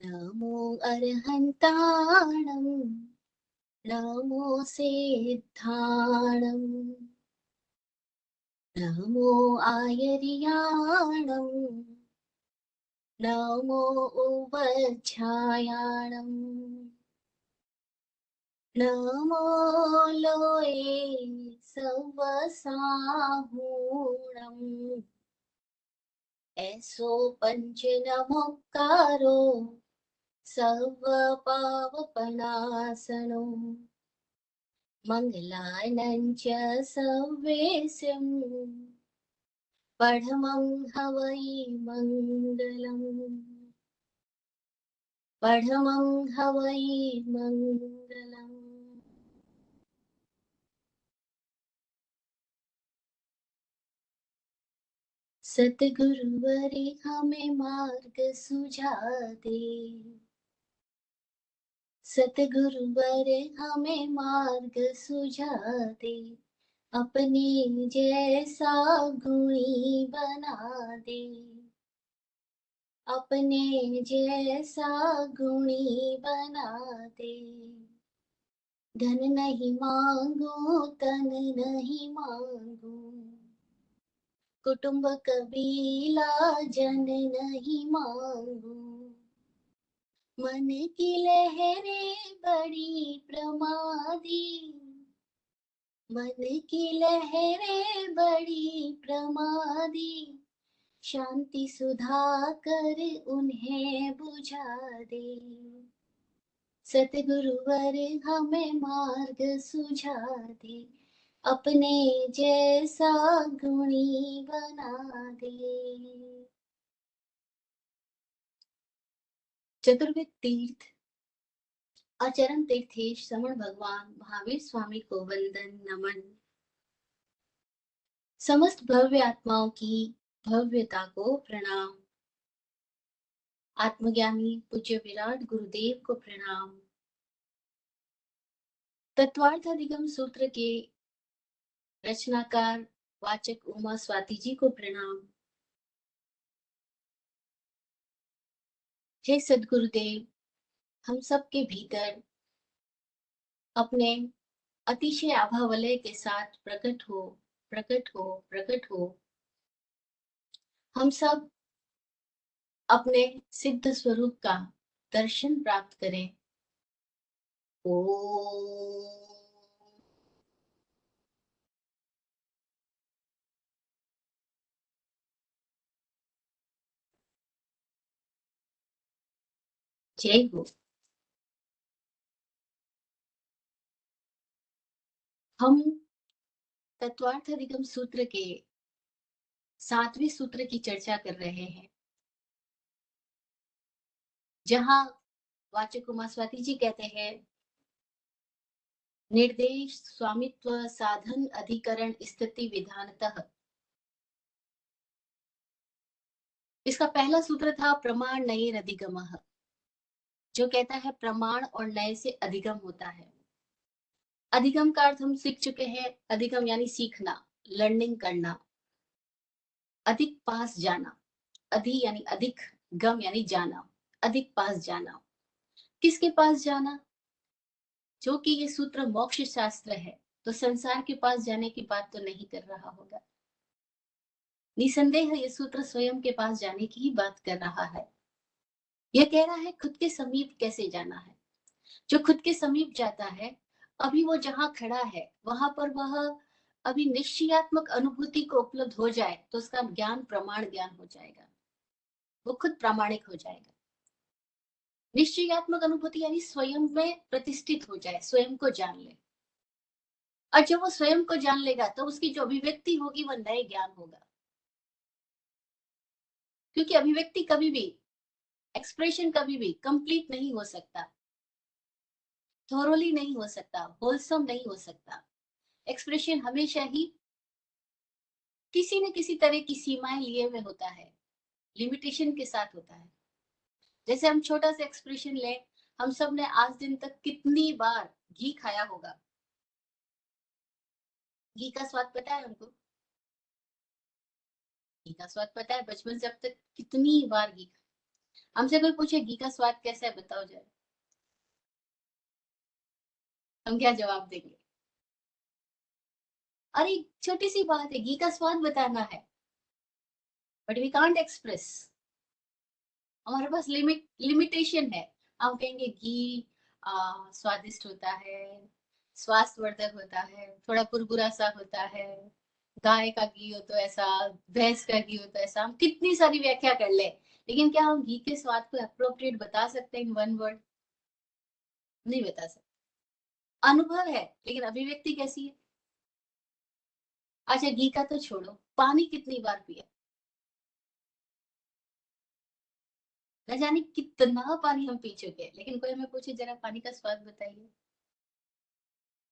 नमो अर्हन्ताणं नमो सिद्धाणं नमो आयर्याणं नमो उपध्यायाणं नमो लोये सवसाहूणम् ऐसो पंच नमोकारो सर्वपावपनाशनो मङ्गलानं च सर्वेशं पठमं हवै मङ्गलम् पठमं हवै मङ्गलम्। सतगुरुवरे हमें मार्ग सुझा दे, सतगुरुवर हमें मार्ग सुझा दे, अपने जैसा गुणी बना दे, अपने जैसा गुणी बना दे। धन नहीं मांगू तन नहीं मांगू, कुटुंब कबीला जन नहीं मांगू, मन की लहरें बड़ी प्रमादी, मन की लहरें बड़ी प्रमादी, शांति सुधा कर उन्हें बुझा दे। सतगुरुवर हमें मार्ग सुझा दे, अपने जैसा गुणी बना दे। चतुर्वेद तीर्थ आचरण तीर्थेश समण भगवान महावीर स्वामी को वंदन नमन। समस्त भव्य आत्माओं की भव्यता को प्रणाम। आत्मज्ञानी पूज्य विराट गुरुदेव को प्रणाम। तत्वार्थ अधिगम सूत्र के रचनाकार वाचक उमा स्वाति जी को प्रणाम। हे सद्गुरुदेव, हम सब के भीतर अपने अतिशय आभावलय के साथ प्रकट हो, प्रकट हो, प्रकट हो। हम सब अपने सिद्ध स्वरूप का दर्शन प्राप्त करें। ओम। जय हो। हम तत्वार्थ अधिगम सूत्र के 7वें सूत्र की चर्चा कर रहे हैं, जहां वाचक उमा स्वाति जी कहते हैं, निर्देश स्वामित्व साधन अधिकरण स्थिति विधानतः। इसका पहला सूत्र था प्रमाण नये अधिगमः, जो कहता है प्रमाण और नए से अधिगम होता है। अधिगम का अर्थ हम सीख चुके हैं। अधिगम यानी सीखना, लर्निंग करना। अधिक पास जाना, अधि यानी अधिक, गम यानी जाना, अधिक पास जाना। किसके पास जाना? जो कि ये सूत्र मोक्ष शास्त्र है, तो संसार के पास जाने की बात तो नहीं कर रहा होगा। निसंदेह ये सूत्र स्वयं के पास जाने की ही बात कर रहा है। यह कह रहा है खुद के समीप कैसे जाना है। जो खुद के समीप जाता है, अभी वो जहां खड़ा है वहां पर वह अभी निश्चयात्मक अनुभूति को उपलब्ध हो जाए तो उसका ज्ञान प्रमाण ज्ञान हो जाएगा, वो खुद प्रामाणिक हो जाएगा। निश्चयात्मक अनुभूति यानी स्वयं में प्रतिष्ठित हो जाए, स्वयं को जान ले। और जब वो स्वयं को जान लेगा तो उसकी जो अभिव्यक्ति होगी वह नए ज्ञान होगा। क्योंकि अभिव्यक्ति कभी भी, एक्सप्रेशन कभी भी कंप्लीट नहीं हो सकता, थोरोली नहीं हो सकता, होलसम नहीं हो सकता। एक्सप्रेशन हमेशा ही किसी न किसी तरह की सीमाएं लिए हुए होता है, लिमिटेशन के साथ होता है। जैसे हम छोटा सा एक्सप्रेशन ले, हम सब ने आज दिन तक कितनी बार घी खाया होगा। घी का स्वाद पता है हमको? घी का स्वाद पता है, बचपन से अब तक कितनी बार घी खाया। हमसे कोई पूछे घी का स्वाद कैसा है, बताओ जरा, हम क्या जवाब देंगे? अरे छोटी सी बात है, घी का स्वाद बताना है, बट वी कांट एक्सप्रेस। हमारे पास लिमिटेशन है। हम कहेंगे घी स्वादिष्ट होता है, स्वास्थ्यवर्धक होता है, थोड़ा कुरकुरा सा होता है, गाय का घी हो तो ऐसा, भैंस का घी हो तो ऐसा, हम कितनी सारी व्याख्या कर ले, लेकिन क्या हम घी के स्वाद को अप्रोप्रिएट बता सकते हैं इन वन वर्ड? नहीं बता सकते। अनुभव है, लेकिन अभिव्यक्ति कैसी है? अच्छा घी का तो छोड़ो, पानी कितनी बार पिया? न जाने कितना पानी हम पी चुके हैं, लेकिन कोई हमें पूछे जरा पानी का स्वाद बताइए,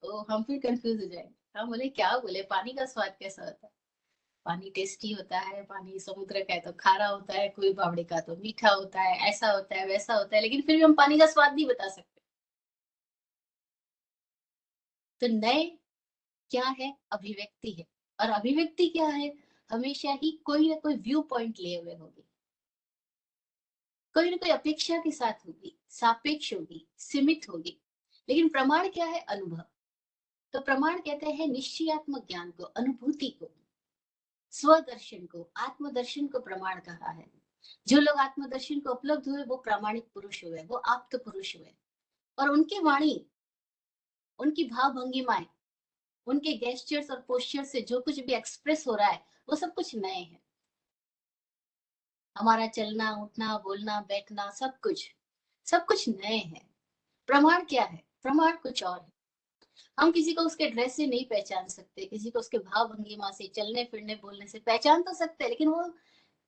तो हम फिर कंफ्यूज हो जाएंगे। हम बोले क्या बोले, पानी का स्वाद कैसा होता है? पानी टेस्टी होता है, पानी समुद्र का है तो खारा होता है, कोई बावड़ी का तो मीठा होता है, ऐसा होता है वैसा होता है, लेकिन फिर भी हम पानी का स्वाद नहीं बता सकते। तो नए क्या है? अभिव्यक्ति है। और अभिव्यक्ति क्या है? हमेशा ही कोई ना कोई व्यू पॉइंट लिए हुए होगी, कोई ना कोई अपेक्षा के साथ होगी, सापेक्ष होगी, सीमित होगी। लेकिन प्रमाण क्या है? अनुभव। तो प्रमाण कहते हैं निश्चयात्मक ज्ञान को, अनुभूति को, स्वदर्शन को, आत्मदर्शन को प्रमाण कहा है। जो लोग आत्मदर्शन को उपलब्ध हुए वो प्रामाणिक पुरुष हुए, वो आप्त पुरुष हुए। और उनकी वाणी, उनकी भाव भंगिमाएं, उनके गेस्चर्स और पोस्चर से जो कुछ भी एक्सप्रेस हो रहा है वो सब कुछ नए हैं। हमारा चलना उठना बोलना बैठना सब कुछ नए हैं। प्रमाण क्या है? प्रमाण कुछ और है। हम किसी को उसके ड्रेस से नहीं पहचान सकते, किसी को उसके भाव भंगिमा से, चलने फिरने बोलने से पहचान तो सकते हैं, लेकिन वो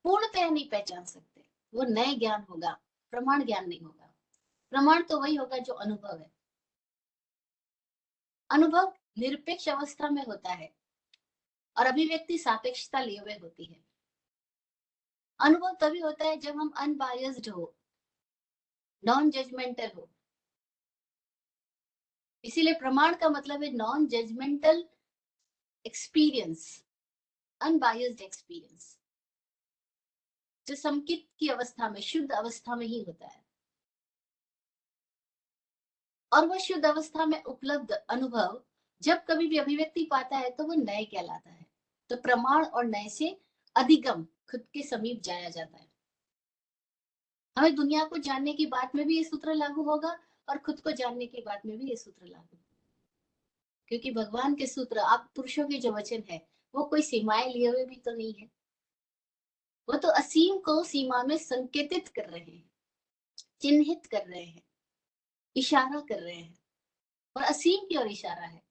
पूर्णतः नहीं पहचान सकते। वो नए ज्ञान होगा, प्रमाण ज्ञान नहीं होगा। प्रमाण तो वही होगा जो अनुभव है। अनुभव निरपेक्ष अवस्था में होता है और अभिव्यक्ति सापेक्षता लिए हुए होती है। अनुभव तभी होता है जब हम अनबायस्ड हो, नॉन जजमेंटल हो। इसीलिए प्रमाण का मतलब है non judgemental experience, unbiased experience, जो संकित की अवस्था में, शुद्ध अवस्था में ही होता है। और वह शुद्ध अवस्था में उपलब्ध अनुभव जब कभी भी अभिव्यक्ति पाता है तो वो नए कहलाता है। तो प्रमाण और नए से अधिगम, खुद के समीप जाया जाता है। हमें दुनिया को जानने की बात में भी ये सूत्र लागू होगा और खुद को जानने की बात में भी ये सूत्र लागू, क्योंकि भगवान के सूत्र, आप पुरुषों के जो वचन है, वो कोई सीमाएं लिए हुए भी तो नहीं है। वो तो असीम को सीमा में संकेतित कर रहे हैं, चिन्हित कर रहे हैं, इशारा कर रहे हैं। और असीम की ओर इशारा है,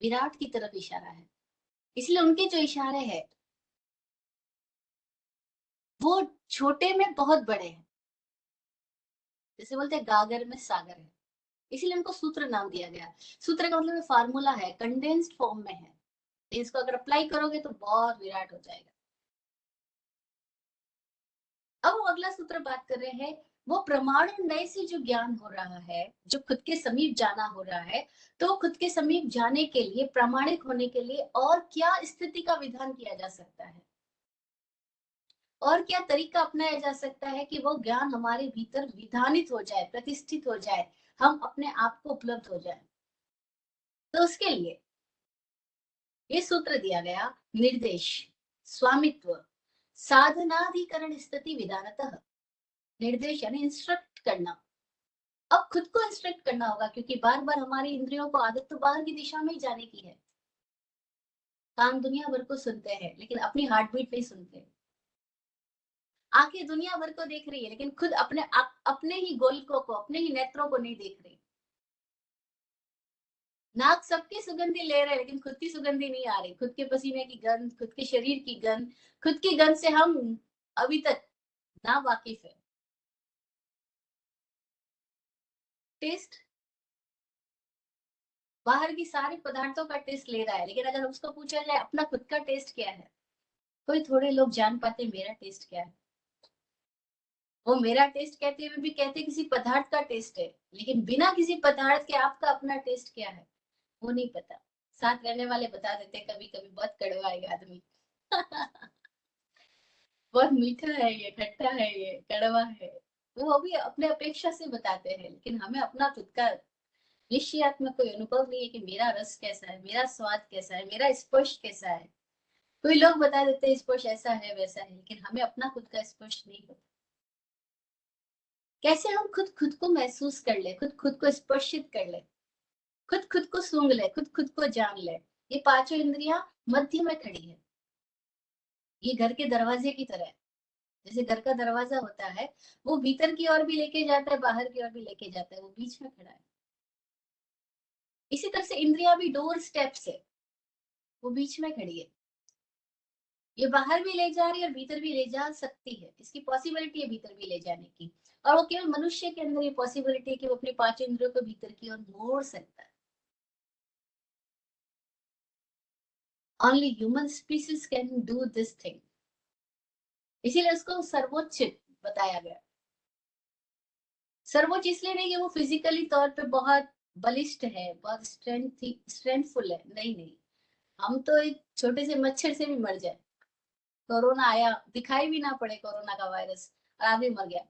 विराट की तरफ इशारा है। इसलिए उनके जो इशारे हैं वो छोटे में बहुत बड़े हैं। जैसे बोलते हैं गागर में सागर है, इसीलिए उनको सूत्र नाम दिया गया। सूत्र का मतलब फार्मूला है, कंडेंस्ड फॉर्म में है। इसको अगर अप्लाई करोगे तो बहुत विराट हो जाएगा। अब वो अगला सूत्र बात कर रहे हैं, वो प्रमाण नए से जो ज्ञान हो रहा है, जो खुद के समीप जाना हो रहा है, तो खुद के समीप जाने के लिए, प्रामाणिक होने के लिए और क्या स्थिति का विधान किया जा सकता है, और क्या तरीका अपनाया जा सकता है कि वो ज्ञान हमारे भीतर विधानित हो जाए, प्रतिष्ठित हो जाए, हम अपने आप को उपलब्ध हो जाए। तो उसके लिए ये सूत्र दिया गया, निर्देश, स्वामित्व, साधनाधिकरण स्थिति विधानतः। निर्देश यानी इंस्ट्रक्ट करना। अब खुद को इंस्ट्रक्ट करना होगा, क्योंकि बार बार हमारी इंद्रियों को आदत तो बाहर की दिशा में ही जाने की है। कान दुनिया भर को सुनते हैं लेकिन अपनी हार्ट बीट नहीं सुनते। आंखें दुनिया भर को देख रही है लेकिन खुद अपने ही गोलकों को, अपने ही नेत्रों को नहीं देख रही। नाक सबकी सुगंधी ले रहे हैं लेकिन खुद की सुगंधी नहीं आ रही, खुद के पसीने की गंध, खुद के शरीर की गंध, खुद की गंध से हम अभी तक ना वाकिफ है। टेस्ट, बाहर की सारे पदार्थों का टेस्ट ले रहा है, लेकिन अगर उसको पूछा जाए अपना खुद का टेस्ट क्या है, कोई थोड़े लोग जान पाते मेरा टेस्ट क्या है। वो मेरा टेस्ट कहते हुए भी कहते किसी पदार्थ का टेस्ट है, लेकिन बिना किसी पदार्थ के आपका अपना टेस्ट क्या है वो नहीं पता। साथ रहने वाले बता देते कभी कभी, बहुत कड़वा है ये आदमी बहुत मीठा है ये, खट्टा है ये, कड़वा है। वो भी अपने अपेक्षा से बताते हैं, लेकिन हमें अपना खुद का निश्चयात्मक कोई अनुभव नहीं है कि मेरा रस कैसा है, मेरा स्वाद कैसा है, मेरा स्पर्श कैसा है। कोई लोग बता देते हैं स्पर्श ऐसा है वैसा है, लेकिन हमें अपना खुद का स्पर्श नहीं पता। कैसे हम खुद खुद को महसूस कर ले, खुद खुद को स्पर्शित कर ले, खुद खुद को सूंघ ले, खुद खुद को जान ले। ये पांचों इंद्रियां मध्य में खड़ी है। ये घर के दरवाजे की तरह है। जैसे घर का दरवाजा होता है, वो भीतर की ओर भी लेके जाता है, बाहर की ओर भी लेके जाता है, वो बीच में खड़ा है। इसी तरह से इंद्रियां भी डोर स्टेप्स है, वो बीच में खड़ी है। ये बाहर भी ले जा रही है और भीतर भी ले जा सकती है, इसकी पॉसिबिलिटी है भीतर भी ले जाने की। और वो केवल मनुष्य के अंदर ये पॉसिबिलिटी है कि वो अपने पांच इंद्रियों को भीतर की ओर मोड़ सकता है। Only human species can do this thing. इसीलिए उसको सर्वोच्च बताया गया। सर्वोच्च इसलिए नहीं कि वो फिजिकली तौर पे बहुत बलिष्ठ है, बहुत स्ट्रेंथफुल है, नहीं नहीं। हम तो एक छोटे से मच्छर से भी मर जाए, कोरोना आया, दिखाई भी ना पड़े कोरोना का वायरस, और आदमी मर गया,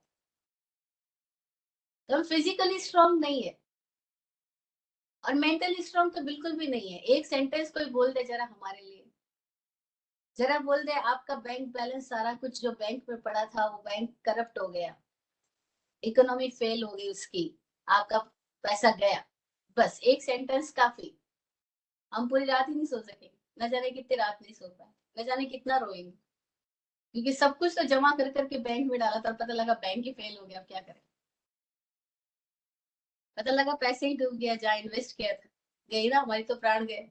तो हम फिजिकली स्ट्रांग नहीं है। और मेंटली स्ट्रांग तो बिल्कुल भी नहीं है। एक सेंटेंस कोई बोल दे जरा हमारे लिए, जरा बोल दे आपका बैंक बैलेंस, सारा कुछ जो बैंक में पड़ा था वो बैंक करप्ट हो गया, इकोनॉमी फेल हो गई उसकी, आपका पैसा गया, बस एक सेंटेंस काफी। हम पूरी रात ही नहीं सो सकेंगे, न जाने कितनी रात नहीं सो पाए, न जाने कितना रोएंगे, क्योंकि सब कुछ तो जमा कर करके बैंक में डाला था, पता लगा बैंक ही फेल हो गया, अब क्या करें। पता लगा पैसे ही डूब गया, जहाँ इन्वेस्ट किया था, गई ना, हमारी तो प्राण गए।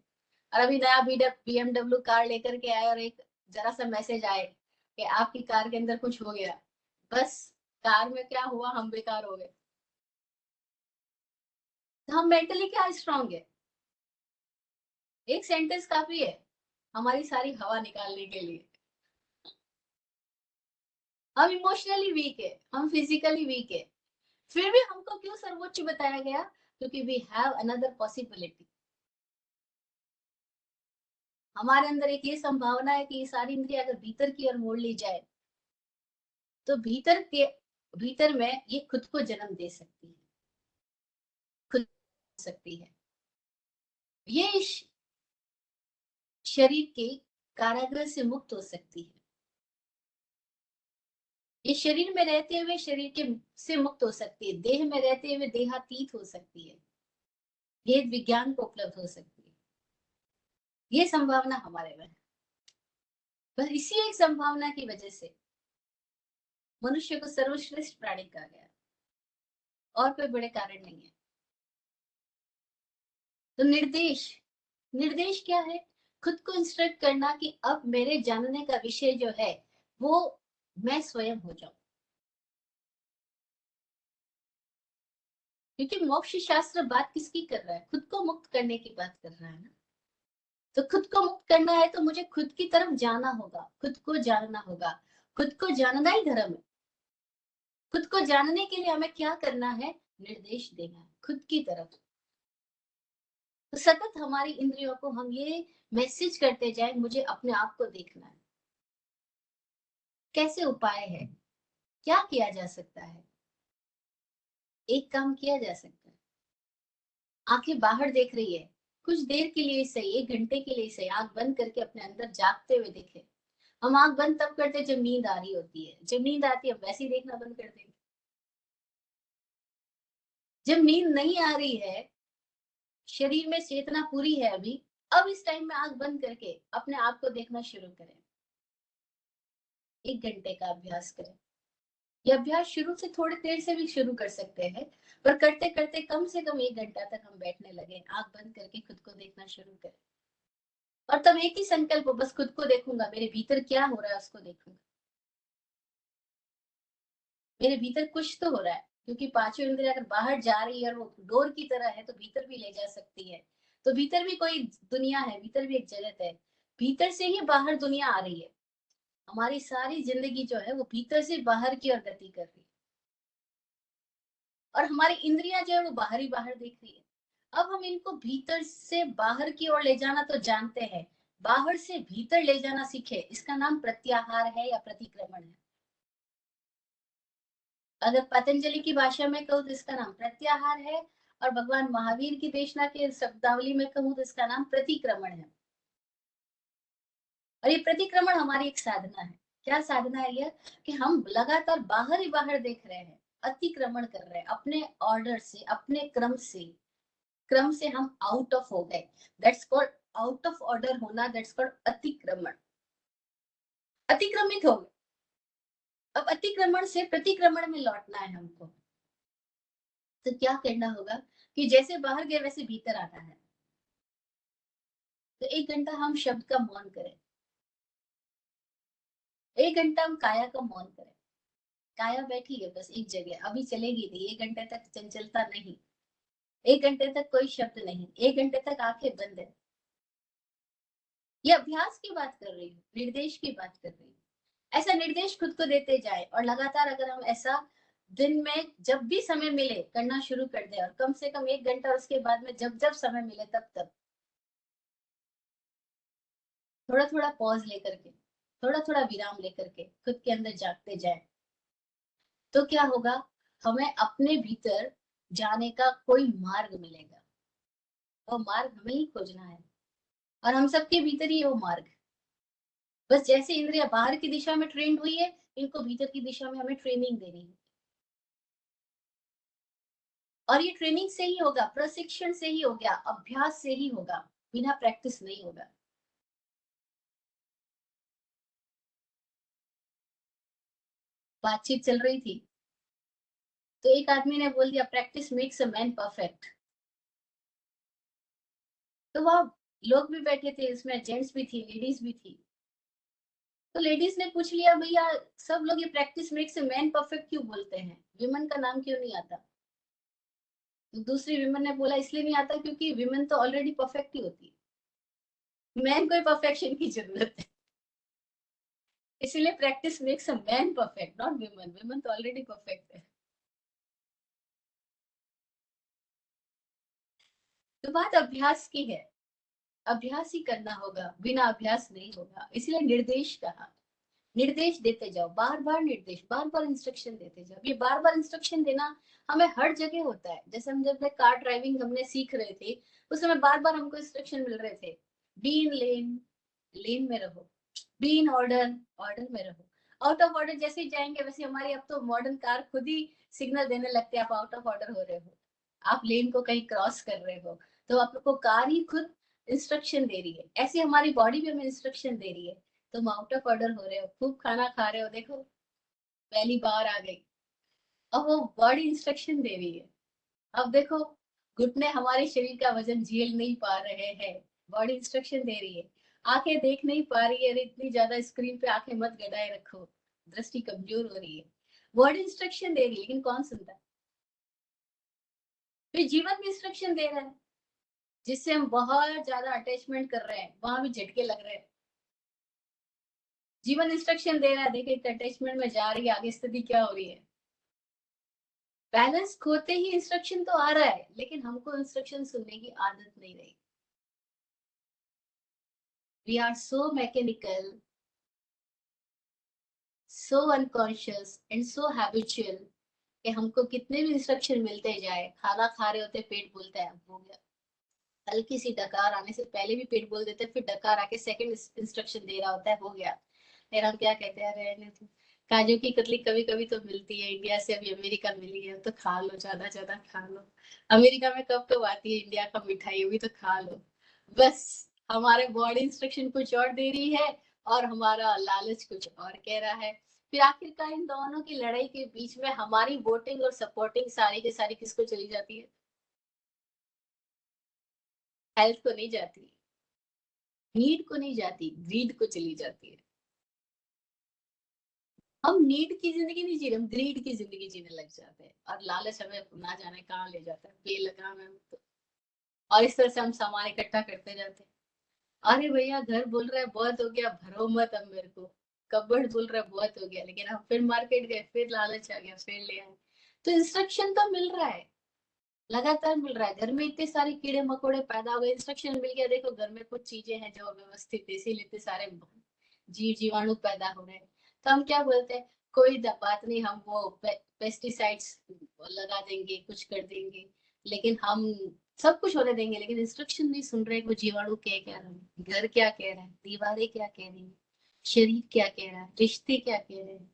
और अभी नया बीएमडब्ल्यू कार लेकर के आए और एक जरा सा मैसेज आए कि आपकी कार के अंदर कुछ हो गया, बस कार में क्या हुआ, हम बेकार हो गए। तो हम मेंटली क्या स्ट्रांग है, एक सेंटेंस काफी है हमारी सारी हवा निकालने के लिए। हम इमोशनली वीक है, हम फिजिकली वीक है, फिर भी हमको क्यों सर्वोच्च बताया गया? क्योंकि वी हैव अनदर पॉसिबिलिटी। हमारे अंदर एक ये संभावना है कि ये सारी इंद्रियां अगर भीतर की ओर मोड़ ली जाए, तो भीतर में ये खुद को जन्म दे सकती है, खुद सकती है। ये शरीर के कारागृह से मुक्त हो सकती है। ये शरीर में रहते हुए शरीर के से मुक्त हो सकती है, देह में रहते हुए देहातीत हो सकती है, भेद विज्ञान को उपलब्ध हो सकती है। ये संभावना हमारे में है। बस इसी एक संभावना की वजह से मनुष्य को सर्वश्रेष्ठ प्राणी कहा गया, और कोई बड़े कारण नहीं है। तो निर्देश, निर्देश क्या है? खुद को इंस्ट्रक्ट करना कि अब मेरे जानने का विषय जो है वो मैं स्वयं हो जाऊं। क्योंकि मोक्ष शास्त्र बात किसकी कर रहा है? खुद को मुक्त करने की बात कर रहा है ना। तो खुद को मुक्त करना है तो मुझे खुद की तरफ जाना होगा, खुद को जानना होगा। खुद को जानना ही धर्म है। खुद को जानने के लिए हमें क्या करना है? निर्देश देना है खुद की तरफ। तो सतत हमारी इंद्रियों को हम ये मैसेज करते जाए, मुझे अपने आप को देखना है। कैसे उपाय है? क्या किया जा सकता है? एक काम किया जा सकता है, आंखें बाहर देख रही है, कुछ देर के लिए सही, 1 घंटे के लिए सही, आंख बंद करके अपने अंदर जागते हुए देखे। हम आंख बंद तब करते हैं जब नींद आ रही होती है, जब नींद आती है वैसे ही देखना बंद कर देंगे। जब नींद नहीं आ रही है, शरीर में चेतना पूरी है अभी, अब इस टाइम में आंख बंद करके अपने आप को देखना शुरू करें। 1 घंटे का अभ्यास करें। ये अभ्यास शुरू से थोड़ी देर से भी शुरू कर सकते हैं, पर करते करते कम से कम 1 घंटा तक हम बैठने लगे, आंख बंद करके खुद को देखना शुरू करें। और तब एक ही संकल्प हो, बस खुद को देखूंगा, मेरे भीतर क्या हो रहा है उसको देखूंगा। मेरे भीतर कुछ तो हो रहा है, क्योंकि पांचों इंद्रियां अगर बाहर जा रही है और वो डोर की तरह है तो भीतर भी ले जा सकती है। तो भीतर भी कोई दुनिया है, भीतर भी एक जगत है, भीतर से ही बाहर दुनिया आ रही है। हमारी सारी जिंदगी जो है वो भीतर से बाहर की ओर गति कर रही है, और हमारी इंद्रियां जो है वो बाहर ही बाहर देख रही है। अब हम इनको भीतर से बाहर की ओर ले जाना तो जानते हैं, बाहर से भीतर ले जाना सीखे, इसका नाम प्रत्याहार है या प्रतिक्रमण है। अगर पतंजलि की भाषा में कहूँ तो इसका नाम प्रत्याहार है, और भगवान महावीर की देशना के शब्दावली में कहूँ तो इसका नाम प्रतिक्रमण है। और ये प्रतिक्रमण हमारी एक साधना है। क्या साधना है यह? कि हम लगातार बाहर ही बाहर देख रहे हैं, अतिक्रमण कर रहे हैं अपने ऑर्डर से, अपने क्रम से हम आउट ऑफ हो गए। That's called out of order होना, दैट्स कॉल्ड अतिक्रमण। अतिक्रमित हो गए। अब अतिक्रमण से प्रतिक्रमण में लौटना है हमको। तो क्या करना होगा कि जैसे बाहर गए वैसे भीतर आना है। तो 1 घंटा हम शब्द का मौन करें, 1 घंटा हम काया का मौन करें। काया बैठी है बस एक जगह, अभी चलेगी नहीं, 1 घंटे तक चंचलता नहीं, 1 घंटे तक कोई शब्द नहीं, 1 घंटे तक आंखें बंद है। ये अभ्यास की बात कर रही हूँ, निर्देश की बात कर रही हूँ। ऐसा निर्देश खुद को देते जाए, और लगातार अगर हम ऐसा दिन में जब भी समय मिले करना शुरू कर दे, और कम से कम 1 घंटा, उसके बाद में जब जब समय मिले तब तब थोड़ा थोड़ा पॉज लेकर के, थोड़ा थोड़ा विराम लेकर के खुद के अंदर झांकते जाए, तो क्या होगा? हमें अपने भीतर जाने का कोई मार्ग मिलेगा। वो मार्ग हमें ही खोजना है, और हम सबके भीतर ही है वो मार्ग। बस जैसे इंद्रिया बाहर की दिशा में ट्रेंड हुई है, इनको भीतर की दिशा में हमें ट्रेनिंग देनी है। और ये ट्रेनिंग से ही होगा, प्रशिक्षण से ही होगा, अभ्यास से ही होगा, बिना प्रैक्टिस नहीं होगा। बातचीत चल रही थी, तो एक आदमी ने बोल दिया, practice makes a man perfect. तो वहां लोग भी बैठे थे, इसमें जेंट्स भी थी, लेडीज भी थी। तो लेडीज ने पूछ लिया, भैया सब लोग ये practice makes a man perfect क्यों बोलते हैं, विमन का नाम क्यों नहीं आता? तो दूसरी विमन ने बोला, इसलिए नहीं आता क्योंकि विमन तो ऑलरेडी परफेक्ट ही होती है, मैन कोई परफेक्शन की जरूरत है। इसीलिए practice makes a man perfect, not women, women तो ऑलरेडी परफेक्ट है। तो बात अभ्यास की है, अभ्यास ही करना होगा, बिना अभ्यास नहीं होगा। इसलिए निर्देश कहा, निर्देश देते जाओ, बार बार निर्देश, बार बार इंस्ट्रक्शन देते जाओ। ये बार बार इंस्ट्रक्शन देना हमें हर जगह होता है। जैसे हम जब कार ड्राइविंग हमने सीख रहे थे, उस समय बार बार हमको इंस्ट्रक्शन मिल रहे थे, बी इन लेन, लेन में रहो, बी इन ऑर्डर, ऑर्डर में रहो। आउट ऑफ ऑर्डर जैसे ही जाएंगे वैसे हमारी अब तो मॉडर्न कार खुद ही सिग्नल देने लगते हैं, आप आउट ऑफ ऑर्डर हो रहे हो, आप लेन को कहीं क्रॉस कर रहे हो। तो आपको कार ही खुद इंस्ट्रक्शन दे रही है। ऐसे हमारी बॉडी भी हमें इंस्ट्रक्शन दे रही है, तुम आउट ऑफ ऑर्डर हो रहे हो, खूब खाना खा रहे हो, देखो पहली बार आ गई। अब वो बॉडी इंस्ट्रक्शन दे रही है। अब देखो घुटने हमारे शरीर का वजन झेल नहीं पा रहे हैं, बॉडी इंस्ट्रक्शन दे रही है। आंखें देख नहीं पा रही है, इतनी ज्यादा स्क्रीन पे आंखें मत गड़ाए रखो, दृष्टि कमजोर हो रही है। बॉडी इंस्ट्रक्शन दे रही है, लेकिन कौन सुनता है? फिर जीवन भी इंस्ट्रक्शन दे रहा है, जिससे हम बहुत ज्यादा अटैचमेंट कर रहे हैं, वहां भी झटके लग रहे हैं। जीवन इंस्ट्रक्शन दे रहा है, देखिए अटैचमेंट में जा रही है, आगे स्थिति क्या हो रही है। बैलेंस खोते ही इंस्ट्रक्शन तो आ रहा है, लेकिन हमको इंस्ट्रक्शन सुनने की आदत नहीं रही। We are so mechanical, so unconscious and so habitual, कि हमको कितने भी इंस्ट्रक्शन मिलते जाए, खाना खा रहे होते पेट बोलता है हो गया, हल्की सी डकार आने से पहले भी पेट बोल देते, फिर डकार आके सेकंड इंस्ट्रक्शन दे रहा होता है, हो गया। फिर हम क्या कहते हैं, रहने दो। काजू की कतली कभी कभी तो मिलती है, इंडिया से अभी अमेरिका मिली है तो खा लो, ज्यादा ज्यादा खा लो। अमेरिका में कब कब आती है इंडिया का मिठाई, वो भी तो खा लो। बस हमारे बॉडी इंस्ट्रक्शन कुछ और दे रही है, और हमारा लालच कुछ और कह रहा है। फिर आखिरकार इन दोनों की लड़ाई के बीच में हमारी वोटिंग और सपोर्टिंग सारी की सारी किसको चली जाती है? हेल्थ को नहीं जाती, नीड को नहीं जाती, ग्रीड को चली जाती है। हम नीड की जिंदगी नहीं जी रहे, हम ग्रीड की जिंदगी जीने लग जाते हैं, और लालच हमें ना जाने कहाँ ले जाता है, बेलगाम है तो। और इस तरह से हम सामान इकट्ठा करते जाते हैं। अरे भैया घर बोल रहा है बहुत हो गया, भरो मत अब मेरे को। कबर्ड बोल रहा है बहुत हो गया, लेकिन हम फिर मार्केट गए, फिर लालच आ गया, फिर ले आए। तो इंस्ट्रक्शन तो मिल रहा है, लगातार मिल रहा है। घर में इतने सारे कीड़े मकोड़े पैदा हो गए, इंस्ट्रक्शन मिल गया, देखो घर में कुछ चीजें हैं जो अव्यवस्थित है, इसीलिए इतने सारे जीव जीवाणु पैदा हो रहे हैं। तो हम क्या बोलते हैं, कोई बात नहीं, हम वो पेस्टिसाइड्स लगा देंगे, कुछ कर देंगे, लेकिन हम सब कुछ होने देंगे, लेकिन इंस्ट्रक्शन नहीं सुन रहे। वो जीवाणु क्या कह रहे हैं, घर क्या कह रहा है, दीवारें क्या कह रही है, शरीर क्या कह रहा है, रिश्ते क्या कह रहे हैं,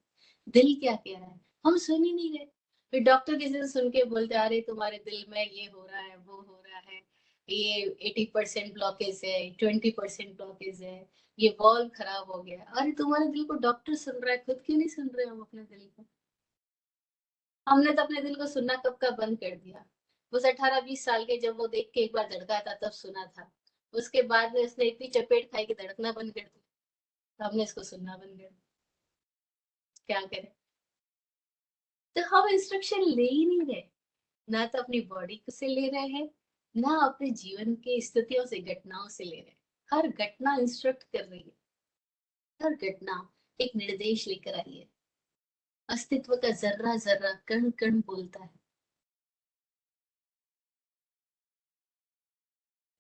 दिल क्या कह रहा है, हम सुन ही नहीं रहे। फिर डॉक्टर किसी से सुन के बोलते आ रहे तुम्हारे दिल में ये हो रहा है, वो हो रहा है, ये 80% ब्लॉकेज है, 20% ब्लॉकेज है, ये वॉल्व खराब हो गया। अरे तुम्हारे दिल को डॉक्टर सुन रहा है, खुद क्यों नहीं सुन रहे हम अपने दिल को? हमने तो अपने दिल को सुनना कब का बंद कर दिया। उस 18-20 साल के जब वो देख के एक बार धड़का था तब सुना था। उसके बाद में उसने इतनी चपेट खाई कि धड़कना बंद कर दी, तो हमने इसको सुनना बंद कर दिया। क्या करें? तो हम इंस्ट्रक्शन ले ही नहीं रहे, ना तो अपनी बॉडी से ले रहे हैं, ना अपने जीवन के स्थितियों से, घटनाओं से ले रहे हैं। हर घटना इंस्ट्रक्ट कर रही है, हर घटना एक निर्देश लेकर आई है। अस्तित्व का जर्रा जर्रा, कण कण बोलता है।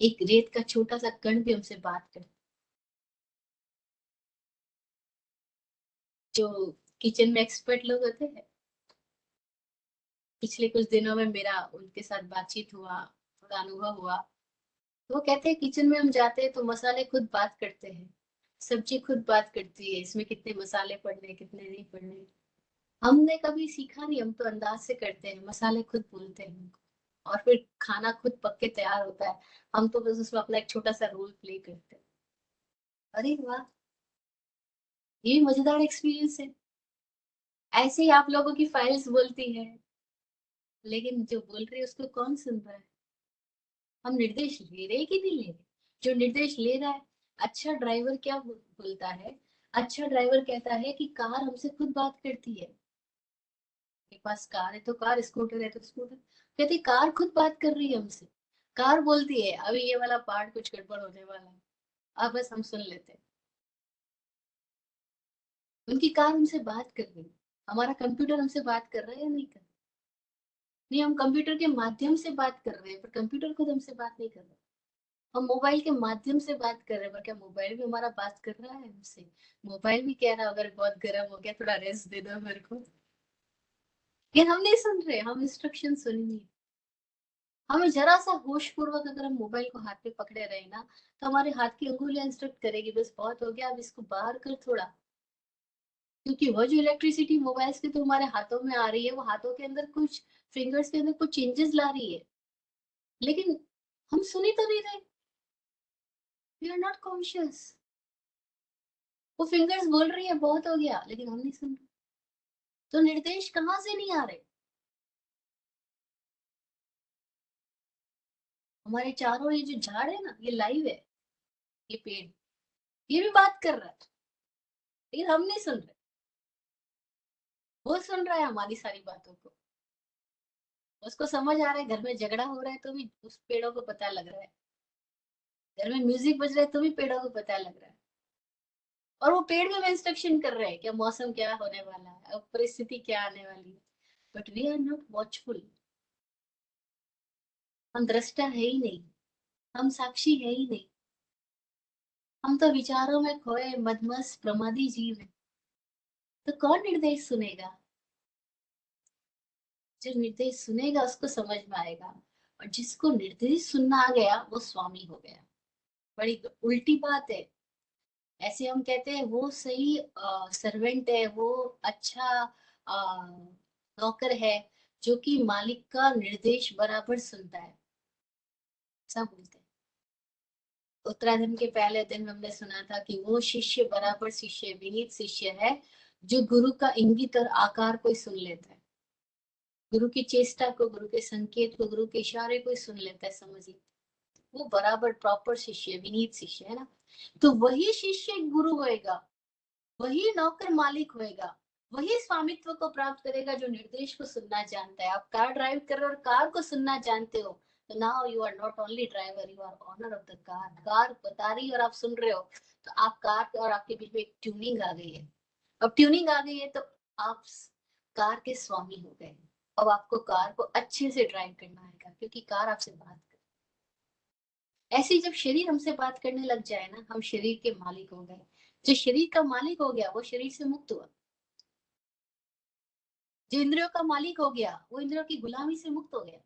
एक रेत का छोटा सा कण भी हमसे बात करता है। जो किचन में एक्सपर्ट लोग होते हैं, पिछले कुछ दिनों में मेरा उनके साथ बातचीत हुआ, थोड़ा अनुभव हुआ। वो कहते हैं किचन में हम जाते हैं तो मसाले खुद बात करते हैं, सब्जी खुद बात करती है, इसमें कितने मसाले पड़ने, कितने नहीं पड़ने। हमने कभी सीखा नहीं, हम तो अंदाज से करते हैं, मसाले खुद बोलते हैं, और फिर खाना खुद पक के तैयार होता है। हम तो बस उसमें अपना एक छोटा सा रोल प्ले करते हैं। अरे वाह, ये मजेदार एक्सपीरियंस है। ऐसे ही आप लोगों की फाइल्स बोलती है, लेकिन जो बोल रही है उसको कौन सुन रहा है? हम निर्देश ले रहे हैं कि नहीं ले रहे? जो निर्देश ले रहा है, अच्छा ड्राइवर क्या बोलता है? अच्छा ड्राइवर कहता है कि कार हमसे खुद बात करती है। के पास कार है तो कार, स्कूटर है तो स्कूटर। कहती कार खुद बात कर रही है हमसे। कार बोलती है अभी ये वाला पार्ट कुछ गड़बड़ होने वाला है, अब बस हम सुन लेते हैं। उनकी कार हमसे बात कर रही है। हमारा कंप्यूटर हमसे बात कर रहा है या नहीं कर रहा? नहीं, हम कंप्यूटर के माध्यम से बात कर रहे हैं, पर कंप्यूटर खुद हमसे बात नहीं कर रहा। हम मोबाइल के माध्यम से बात कर रहे हैं, पर क्या मोबाइल भी हमारा बात कर रहा है हमसे? मोबाइल भी कह रहा है अगर बहुत गर्म हो गया थोड़ा रेस्ट दे दो मेरे को। ये हम नहीं सुन रहे, हम इंस्ट्रक्शन सुन नहीं। हमें जरा सा होश पूर्वक अगर हम मोबाइल को हाथ में पकड़े रहे ना, तो हमारे हाथ की अंगुलियां इंस्ट्रक्ट करेगी बस बहुत हो गया, अब इसको बाहर कर थोड़ा। क्योंकि वो जो इलेक्ट्रिसिटी मोबाइल्स की तो हमारे हाथों में आ रही है, वो हाथों के अंदर कुछ, फिंगर्स के अंदर कुछ चेंजेस ला रही है, लेकिन हम सुन ही तो नहीं रहे। We are not conscious. वो फिंगर्स बोल रही है बहुत हो गया, लेकिन हम नहीं सुन रहे। तो निर्देश कहाँ से नहीं आ रहे? हमारे चारों ये जो झाड़ है ना, ये लाइव है, ये पेड़, ये भी बात कर रहा है, लेकिन हम नहीं सुन रहे। वो सुन रहा है हमारी सारी बातों को। उसको समझ आ रहा है घर में झगड़ा हो रहा है तो भी उस पेड़ों को पता लग रहा है, घर में म्यूजिक बज रहा है तो भी पेड़ों को पता लग रहा है। और वो पेड़ भी हमें इंस्ट्रक्शन कर रहे हैं क्या मौसम क्या होने वाला है, अब परिस्थिति क्या आने वाली है। But we are not watchful. हम दृष्टा है ही नहीं, हम साक्षी है ही नहीं। हम तो विचारों में खोए मदमस्त प्रमादी जीव है। तो कौन निर्देश सुनेगा? जो निर्देश सुनेगा उसको समझ में आएगा, और जिसको निर्देश सुनना आ गया वो स्वामी हो गया। बड़ी उल्टी बात है। ऐसे हम कहते हैं वो सही सर्वेंट है, वो अच्छा नौकर है, जो कि मालिक का निर्देश बराबर सुनता है, ऐसा बोलते हैं। उत्तरायण के पहले दिन हमने सुना था कि वो शिष्य बराबर शिष्य, विनीत शिष्य है, जो गुरु का इंगित और आकार को ही सुन लेता है। गुरु की चेष्टा को, गुरु के संकेत को, गुरु के इशारे को ही सुन लेता है, समझिए। वो बराबर प्रॉपर शिष्य, विनीत शिष्य है ना। तो वही शिष्य गुरु होएगा, वही नौकर मालिक होएगा, वही स्वामित्व को प्राप्त करेगा जो निर्देश को सुनना जानता है। आप कार ड्राइव कर रहे हो और कार को सुनना जानते हो, तो now you are not only driver, you are owner of the car. Car बता रही है और आप सुन रहे हो, तो आप कार और आपके बीच में एक ट्यूनिंग आ गई है। अब ट्यूनिंग आ गई है तो आप कार के स्वामी हो गए। अब आपको कार को अच्छे से ड्राइव करना आएगा, क्योंकि कार आपसे बात कर। ऐसे ही जब शरीर हमसे बात करने लग जाए ना, हम शरीर के मालिक हो गए। जो शरीर का मालिक हो गया वो शरीर से मुक्त हुआ। जो इंद्रियों का मालिक हो गया वो इंद्रियों की गुलामी से मुक्त हो गया।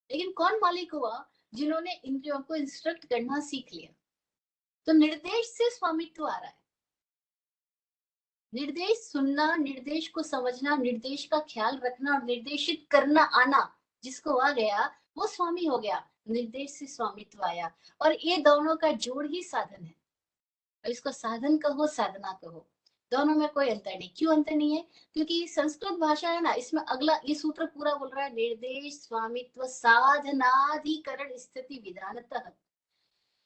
लेकिन कौन मालिक हुआ? जिन्होंने इंद्रियों को इंस्ट्रक्ट करना सीख लिया। तो निर्देश से स्वामित्व आ रहा है। निर्देश सुनना, निर्देश को समझना, निर्देश का ख्याल रखना और निर्देशित करना आना, जिसको आ गया वो स्वामी हो गया। निर्देश से स्वामित्व आया और ये दोनों का जोड़ ही साधन है। इसको साधन कहो, साधना कहो, दोनों में कोई अंतर नहीं। क्यों अंतर नहीं है? क्योंकि संस्कृत भाषा है ना, इसमें अगला ये सूत्र पूरा बोल रहा है, निर्देश स्वामित्व साधनाधिकरण स्थिति विधानतः।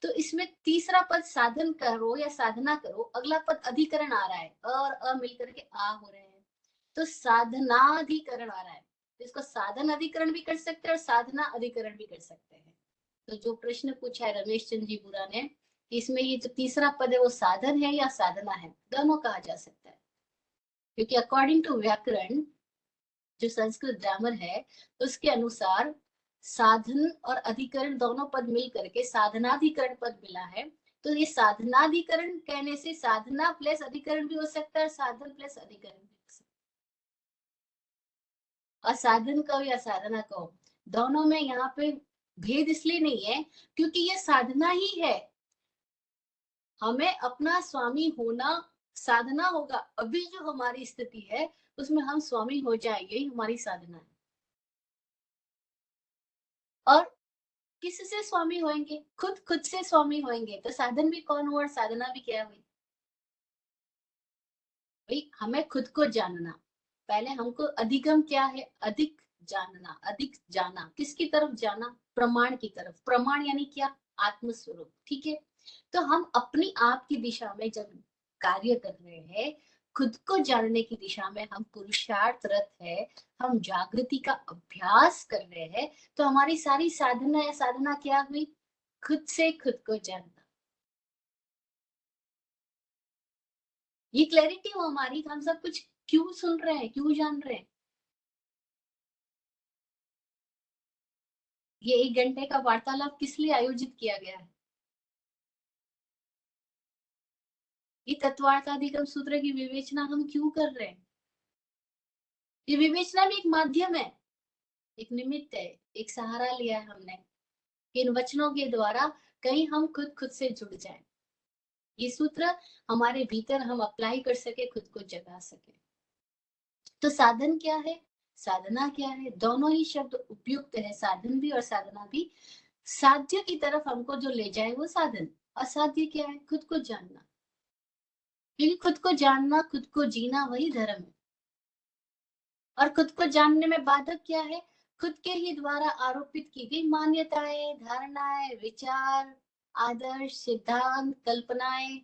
तो इसमें तीसरा पद साधन करो या साधना करो, अगला पद अधिकरण आ रहा है, और अ मिलकर के आ हो रहे हैं, तो साधनाधिकरण आ रहा है। तो इसको साधन अधिकरण भी कर सकते हैं और साधना अधिकरण भी कर सकते हैं। तो जो प्रश्न पूछा है रमेश चंद्र जी बुरा ने, इसमें ये जो तीसरा पद है वो साधन है या साधना है, दोनों कहा जा सकता है। क्योंकि अकॉर्डिंग टू व्याकरण, जो संस्कृत ग्रामर है, उसके अनुसार साधन और अधिकरण दोनों पद मिल करके साधनाधिकरण पद मिला है। तो ये साधनाधिकरण कहने से साधना प्लस अधिकरण भी हो सकता है, साधन प्लस अधिकरण भी हो सकता है। और साधन कहो या साधना कहो, दोनों में यहाँ पे भेद इसलिए नहीं है क्योंकि ये साधना ही है। हमें अपना स्वामी होना साधना होगा। अभी जो हमारी स्थिति है उसमें हम स्वामी हो जाएंगे, यही हमारी साधना है। और किससे स्वामी होंगे? खुद से स्वामी होंगे। तो साधन भी कौन हुआ और साधना भी क्या हुई? भाई हमें खुद को जानना। पहले हमको अधिगम क्या है? अधिक जानना, अधिक जाना। किसकी तरफ जाना? प्रमाण की तरफ। प्रमाण यानी क्या? आत्मस्वरूप। ठीक है। तो हम अपनी आप की दिशा में जब कार्य कर रहे हैं, खुद को जानने की दिशा में हम पुरुषार्थरत है, हम जागृति का अभ्यास कर रहे हैं, तो हमारी सारी साधना या साधना क्या हुई? खुद से खुद को जानना। ये क्लैरिटी हो हमारी, हम सब कुछ क्यों सुन रहे हैं, क्यों जान रहे हैं। ये 1 घंटे का वार्तालाप किस लिए आयोजित किया गया है? ये तत्वार्थाधिगम सूत्र की विवेचना हम क्यों कर रहे हैं? ये विवेचना भी एक माध्यम है, एक निमित्त है, एक सहारा लिया है हमने। इन वचनों के द्वारा कहीं हम खुद से जुड़ जाएं। ये सूत्र हमारे भीतर हम अप्लाई कर सके, खुद को जगा सके। तो साधन क्या है, साधना क्या है? दोनों ही शब्द उपयुक्त है, साधन भी और साधना भी। साध्य की तरफ हमको जो ले जाए वो साधन। असाध्य क्या है? खुद को जानना। क्योंकि खुद को जानना, खुद को जीना वही धर्म है। और खुद को जानने में बाधक क्या है? खुद के ही द्वारा आरोपित की गई मान्यताएं, धारणाएं, विचार, आदर्श, सिद्धांत, कल्पनाएं,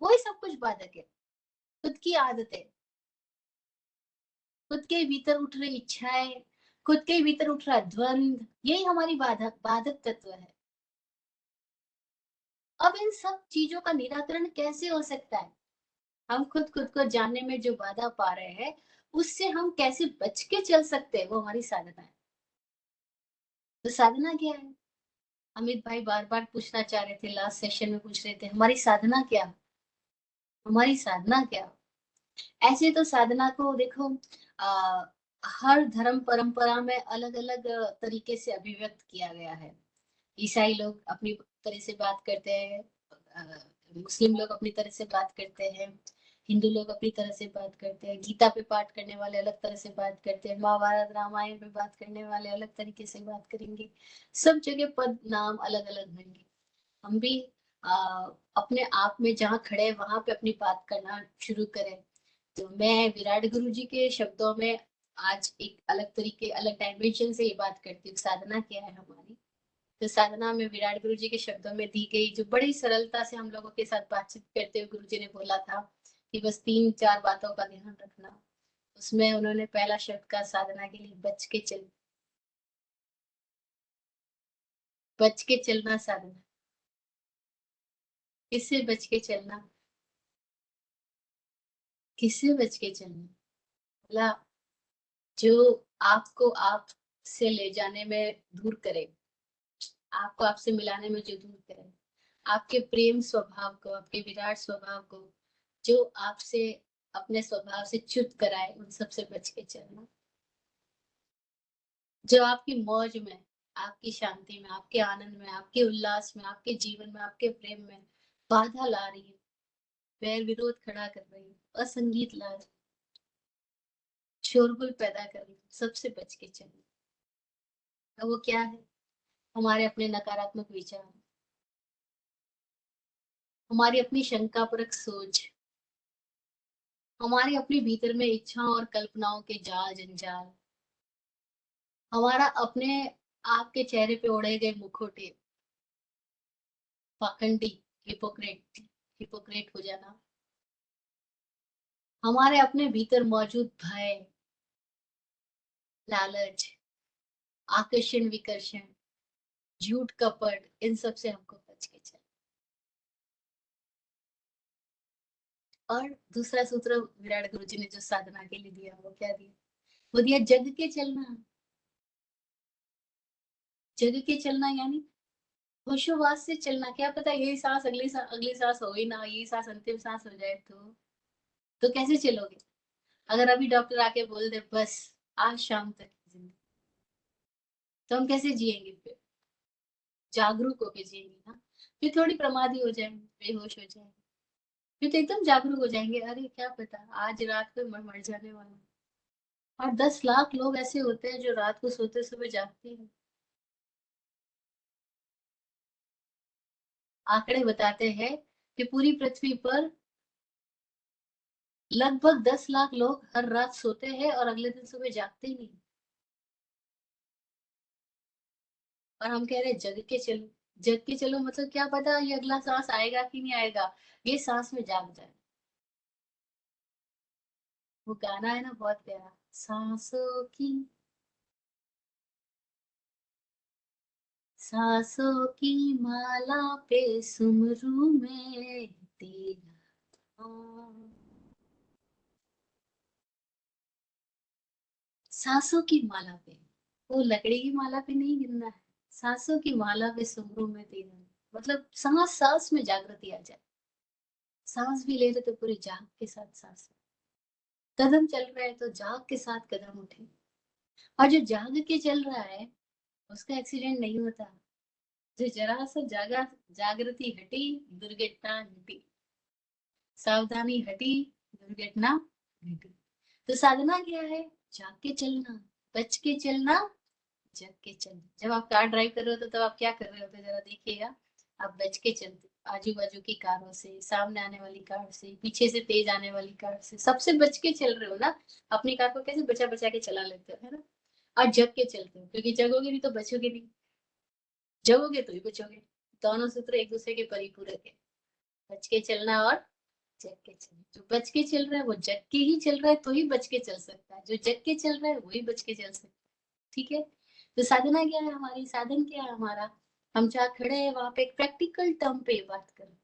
वही सब कुछ बाधक है। खुद की आदतें, खुद के भीतर उठ रही इच्छाएं, खुद के भीतर उठ रहा द्वंद, यही हमारी बाधक बाधक तत्व है। अब इन सब चीजों का निराकरण कैसे हो सकता है? हम खुद को जानने में जो बाधा पा रहे हैं, उससे हम कैसे बच के चल सकते हैं, वो हमारी साधना है। तो साधना क्या है? अमित भाई बार बार पूछना चाह रहे थे, लास्ट सेशन में पूछ रहे थे, हमारी साधना क्या? हमारी साधना क्या? ऐसे तो साधना को देखो, आ, हर धर्म परंपरा में अलग अलग तरीके से अभिव्यक्त किया गया है। ईसाई लोग अपनी तरह से बात करते हैं, मुस्लिम लोग अपनी तरह से बात करते हैं, हिंदू लोग अपनी तरह से बात करते हैं, गीता पे पाठ करने वाले अलग तरह से बात करते हैं, महाभारत रामायण पे बात करने वाले अलग तरीके से बात करेंगे। सब जगह पद नाम अलग अलग होंगे। हम भी अपने आप में जहाँ खड़े हैं वहां पे अपनी बात करना शुरू करें। तो मैं विराट गुरु जी के शब्दों में आज एक अलग तरीके, अलग डायमेंशन से ये बात करती हूँ, साधना क्या है हमारी। तो साधना में विराट गुरु जी के शब्दों में दी गई, जो बड़ी सरलता से हम लोगों के साथ बातचीत करते हुए गुरु जी ने बोला था कि बस 3-4 बातों का ध्यान रखना। उसमें उन्होंने पहला शब्द का साधना के लिए बच के चल, बच के चलना साधना। किससे बच के चलना? किससे बच के चलना? बोला जो आपको आप से ले जाने में दूर करे, आपको आपसे मिलाने में जो दूर करे, आपके प्रेम स्वभाव को, आपके विराट स्वभाव को, जो आपसे अपने स्वभाव से च्युत कराए, उन सब से बच के चलना। जो आपकी मौज में, आपकी शांति में, आपके आनंद में, आपके उल्लास में, आपके जीवन में, आपके प्रेम में बाधा ला रही है, वैर विरोध खड़ा कर रही है, असंगीत ला रही है, शोरगुल पैदा कर रही है, सबसे बच के चलना। तो वो क्या है? हमारे अपने नकारात्मक विचार, हमारी अपनी शंकापरक सोच, हमारे अपने भीतर में इच्छाओं और कल्पनाओं के जाल जंजाल, हमारा अपने आप के चेहरे पे ओढ़े गए मुखोटे, पाखंडी, हिपोक्रेट, हिपोक्रेट हो जाना, हमारे अपने भीतर मौजूद भय, लालच, आकर्षण विकर्षण, झूठ कपट, इन सब से हमको बच के चलना। और दूसरा सूत्र विराट गुरु जी ने जो साधना के लिए दिया, वो क्या दिया? वो दिया जग के चलना। जग के चलना यानी होशोवास से चलना। क्या पता यही सांस अगली सांस हो ही ना, यही सांस अंतिम सांस हो जाए तो कैसे चलोगे? अगर अभी डॉक्टर आके बोल दे बस आज शाम तक की जिंदगी, तो हम कैसे जिएंगे फिर? जागरूक होके जिएंगे ना। फिर थोड़ी प्रमादी हो जाएंगे, बेहोश हो जाएंगे, फिर तो एकदम जागरूक हो जाएंगे, अरे क्या पता आज रात को मर मर जाने वाला है। और 10 लाख लोग ऐसे होते हैं जो रात को सोते सुबह जागते हैं। आंकड़े बताते हैं कि पूरी पृथ्वी पर लगभग 10 लाख लोग हर रात सोते हैं और अगले दिन सुबह जागते ही नहीं। और हम कह रहे हैं जग के चलो। जग के चलो मतलब क्या पता ये अगला सांस आएगा कि नहीं आएगा, ये सांस में जाग जाए। वो गाना है ना बहुत प्यारा, सांसों की, सांसों की माला पे सुमरू में तेरा नाम। सांसों की माला पे, वो लकड़ी की माला पे नहीं गिरना है, सांसों की माला पे सुमरू में तेरा नाम। मतलब सांस सांस में जागृति आ जाए। सांस भी ले रहे तो पूरी जाग के साथ सांस ले। कदम चल रहा है तो जाग के साथ कदम उठे। और जो जाग के चल रहा है उसका एक्सीडेंट नहीं होता। जो जरा सा जागृति हटी, दुर्घटना घटी। सावधानी हटी, दुर्घटना घटी। तो साधना क्या है? जाग के चलना, बच के चलना, जग के चलना। जब आप कार ड्राइव कर रहे होते तब आप क्या कर रहे होते, जरा देखिएगा। आप बच के चलते, आजू बाजू की कारों से, सामने आने वाली कार से, पीछे से तेज आने वाली कार से, सबसे बच के चल रहे हो ना। अपनी कार को कैसे बचा बचा के चला लेते हो, है ना? और जग के चलते हो, क्योंकि जगोगे नहीं तो बचोगे नहीं, जगोगे तो ही बचोगे। दोनों सूत्र एक दूसरे के परिपूरक है। बच के चलना और जग के चलना। जो बच के चल रहा है वो जग के ही चल रहा है तो ही बच के चल सकता है, जो जग के चल रहा है वही बच के चल सकता है। ठीक है? तो साधना क्या है हमारी? साधन क्या है हमारा? हम जहाँ खड़े हैं वहां पे एक प्रैक्टिकल टर्म पे बात करें।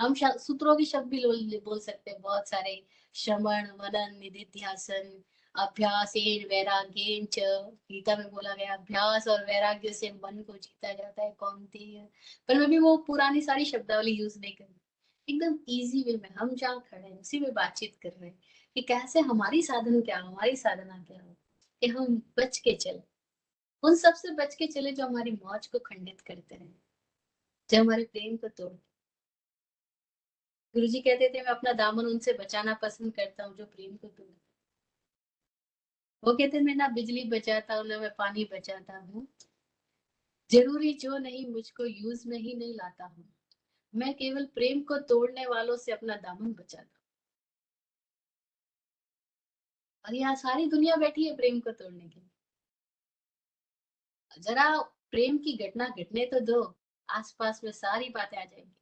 हम सूत्रों के शब्द भी बोल सकते हैं बहुत सारे। श्रवण, मनन, निधिध्यासन, अभ्यास, वैराग्येन च। गीता में बोला गया अभ्यास और वैराग्य से मन को जीता जाता है कौन्तेय। पर मैं भी वो पुरानी सारी शब्दावली यूज नहीं कर रही। एकदम इजी वे में हम जहाँ खड़े हैं उसी में बातचीत कर रहे हैं कि कैसे हमारी साधन क्या हो, हमारी साधना क्या हो, कि हम बच के चले। उन सब से बच के चले जो हमारी मौज को खंडित करते हैं, जो हमारे प्रेम को तोड़। गुरु जी कहते थे मैं अपना दामन उनसे बचाना पसंद करता हूँ जो प्रेम को तोड़। वो कहते मैं ना बिजली बचाता हूँ ना मैं पानी बचाता हूँ, जरूरी जो नहीं मुझको यूज में ही नहीं लाता हूँ, मैं केवल प्रेम को तोड़ने वालों से अपना दामन बचाता हूँ। और यहाँ सारी दुनिया बैठी है प्रेम को तोड़ने के लिए। जरा प्रेम की घटना घटने तो दो, आसपास में सारी बातें आ जाएंगी।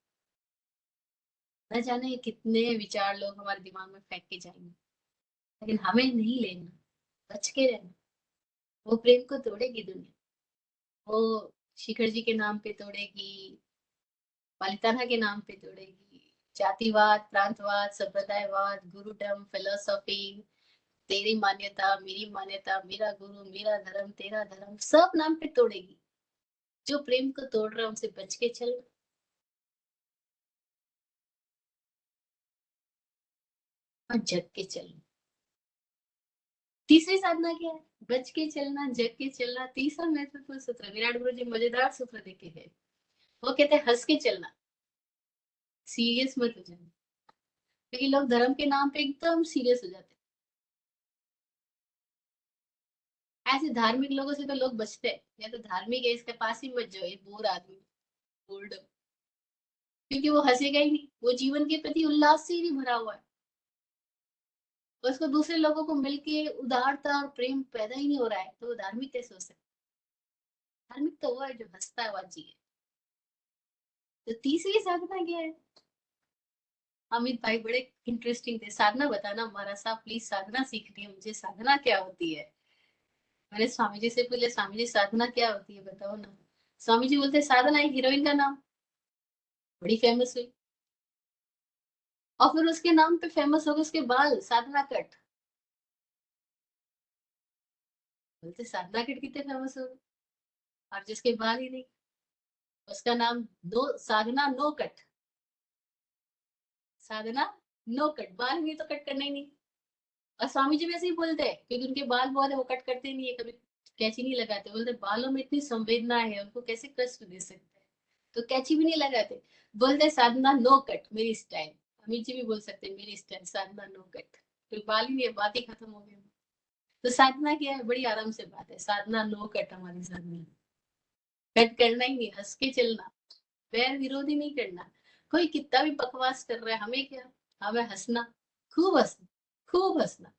न जाने कितने विचार लोग हमारे दिमाग में फेंक के जाएंगे, लेकिन हमें नहीं लेना, बच के रहना। वो प्रेम को तोड़ेगी दुनिया, वो शिखर जी के नाम पे तोड़ेगी, पालिताना के नाम पे तोड़ेगी, जातिवाद, प्रांतवाद, संप्रदायवाद, गुरुडम, फिलोसॉफी, तेरी मान्यता, मेरी मान्यता, मेरा गुरु, मेरा धर्म, तेरा धर्म, सब नाम पे तोड़ेगी। जो प्रेम को तोड़ रहा है उनसे बच के चल। और जग के चलना। तीसरी साधना क्या है? बच के चलना, जग के चलना। तीसरा महत्वपूर्ण सूत्र विराट गुरु जी मजेदार सूत्र देखे है। वो कहते हैं हंस के चलना, सीरियस मत हो जाना। क्योंकि लोग धर्म के नाम पे एकदम सीरियस हो जाते हैं। ऐसे धार्मिक लोगों से तो लोग बचते हैं, या तो धार्मिक है इसके पास ही मत जाओ, ये बोर आदमी, बोर्डम। क्योंकि वो हंसेगा ही नहीं, वो जीवन के प्रति उल्लास से ही नहीं भरा हुआ है। उसको दूसरे लोगों को मिलके उदारता और प्रेम पैदा ही नहीं हो रहा है, तो वो धार्मिक कैसे हो सकता है? धार्मिक तो वो है जो हंसता है, जी है। तो तीसरी साधना क्या है? अमित भाई बड़े इंटरेस्टिंग थे। साधना बताना हमारा साहब, प्लीज साधना सीखनी है मुझे, साधना क्या होती है। मैंने स्वामी जी से पूछा, स्वामी जी साधना क्या होती है बताओ ना। स्वामी जी बोलते साधना एक हीरोइन का नाम, बड़ी फेमस हुई, और फिर उसके नाम पे फेमस हो गए उसके बाल, साधना कट। बोलते साधना कट कितने फेमस हो गए, और जिसके बाल ही नहीं, उसका नाम नो साधना नो कट। साधना नो कट, बाल नहीं तो कट करना ही नहीं। और स्वामी जी वैसे ही बोलते हैं, क्योंकि उनके बाल बहुत है, वो कट करते नहीं है कभी, कैंची नहीं लगाते। बोलते बालों में इतनी संवेदना है, उनको कैसे कष्ट दे सकते हैं, तो कैंची भी नहीं लगाते। बोलते साधना नो कट मेरी स्टाइल। अमित जी भी बोल सकते हैं मेरी स्टाइल साधना नो कट, फिर बाल ही नहीं है, बात ही खत्म हो गई। तो साधना क्या है? बड़ी आराम से बात है, साधना नो कट हमारी साधना। कट करना ही नहीं, हंस के चलना, वैर विरोधी नहीं करना। कोई कितना भी बकवास कर रहा है, हमें क्या, हमें हंसना, खूब हंसना, खूब हंसना,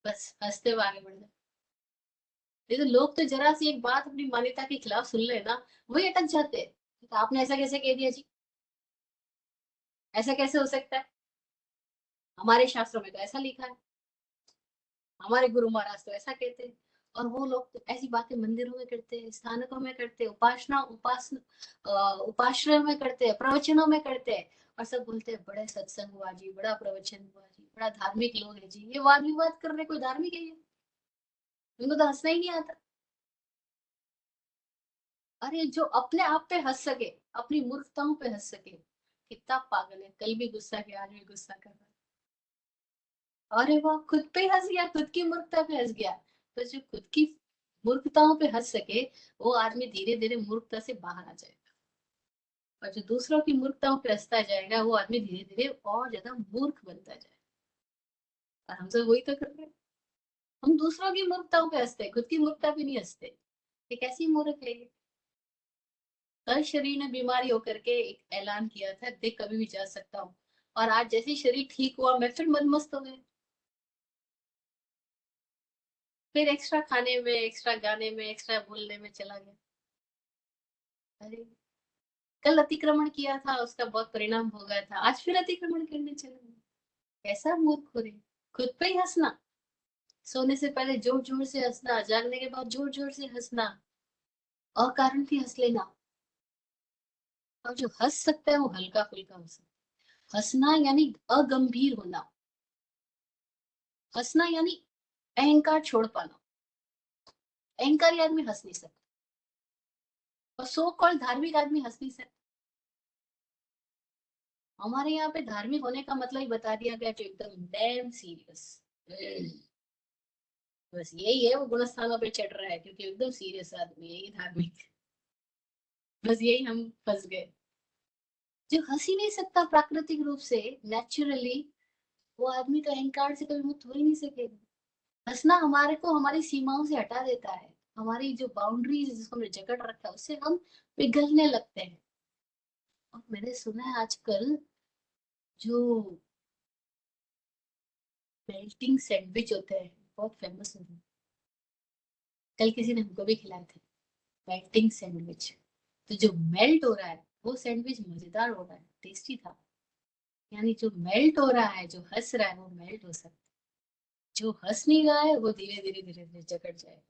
बस हंसते हुए आगे बढ़ना। नहीं तो लोग तो जरा सी एक बात अपनी मान्यता के खिलाफ सुन ले ना, वही अटक जाते हैं। तो आपने ऐसा कैसे कह दिया जी, ऐसा कैसे हो सकता है, हमारे शास्त्रों में तो ऐसा लिखा है, हमारे गुरु महाराज तो ऐसा कहते हैं। और वो लोग तो ऐसी बातें मंदिरों में करते हैं, स्थानकों में करते हैं, उपाश्रय में करते हैं, प्रवचनों में करते हैं। और सब बोलते हैं बड़े सत्संग हुआ जी, बड़ा प्रवचन हुआ जी, बड़ा धार्मिक लोग है जी। ये वाद विवाद कर रहे, कोई धार्मिक है ये? उनको तो हंसना ही नहीं आता। अरे जो अपने आप पे हंस सके, अपनी मूर्खताओं पे हंस सके, कितना पागल है। कल भी गुस्सा किया, आज भी गुस्सा कर रहा है। अरे वाह, खुद पे हंस गया, खुद की मूर्खता पे हंस गया। तो जो खुद की मूर्खताओं पे हंस सके, वो आदमी धीरे धीरे मूर्खता से बाहर आ जाएगा। और जो दूसरों की मूर्खताओं पे हंसता जाएगा, वो आदमी धीरे धीरे और ज्यादा मूर्ख बनता जाएगा। और हम सब वही तो कर रहे हैं। हम दूसरों की मूर्खताओं पे हंसते हैं, खुद की मूर्खता पे नहीं हंसते। ये कैसी मूर्ख है ये? कल शरीर ने बीमारी होकर के एक ऐलान किया था, देख कभी भी जा सकता हूँ। और आज जैसे ही शरीर ठीक हुआ, मैं फिर मदमस्त हो गई। फिर एक्स्ट्रा खाने में, एक्स्ट्रा गाने में, एक्स्ट्रा बोलने में चला गया। अरे कल अतिक्रमण किया था, उसका बहुत परिणाम हो गया था, आज फिर अतिक्रमण करने चला गया। कैसा मूर्ख हो रहे। खुद पे ही हंसना, सोने से पहले जोर जोर से हंसना, जागने के बाद जोर जोर से हंसना, अकारण भी हंस लेना। और जो हंस सकता है वो हल्का फुल्का हो सकता है। हंसना यानी अगंभीर होना, हंसना यानी अहंकार छोड़ पाना। अहंकारी आदमी हंस नहीं सकता, और सो कॉल्ड धार्मिक आदमी हंस नहीं सकता। हमारे यहाँ पे धार्मिक होने का मतलब ही बता दिया गया, जो एकदम डैम सीरियस। बस यही है, वो गुणस्थानों पे चढ़ रहा है क्योंकि एकदम सीरियस आदमी है ये धार्मिक। बस यही हम फंस गए। जो हंस ही नहीं सकता प्राकृतिक रूप से, नेचुरली, वो आदमी तो अहंकार से कभी मुक्त हो ही नहीं सकेगा। हंसना हमारे को हमारी सीमाओं से हटा देता है। हमारी जो बाउंड्रीज जिसको हमने जकड़ रखा है, उससे हम पिघलने लगते हैं। और मैंने सुना है आजकल जो मेल्टिंग सैंडविच होते हैं, बहुत फेमस हो रहे हैं। कल किसी ने हमको भी खिलाए थे मेल्टिंग सैंडविच। तो जो मेल्ट हो रहा है वो सैंडविच मजेदार हो रहा है, टेस्टी था। यानी जो मेल्ट हो रहा है, जो हंस रहा है, वो मेल्ट हो सकता है। जो हंस नहीं रहा है वो धीरे धीरे धीरे धीरे जकड़ जाए,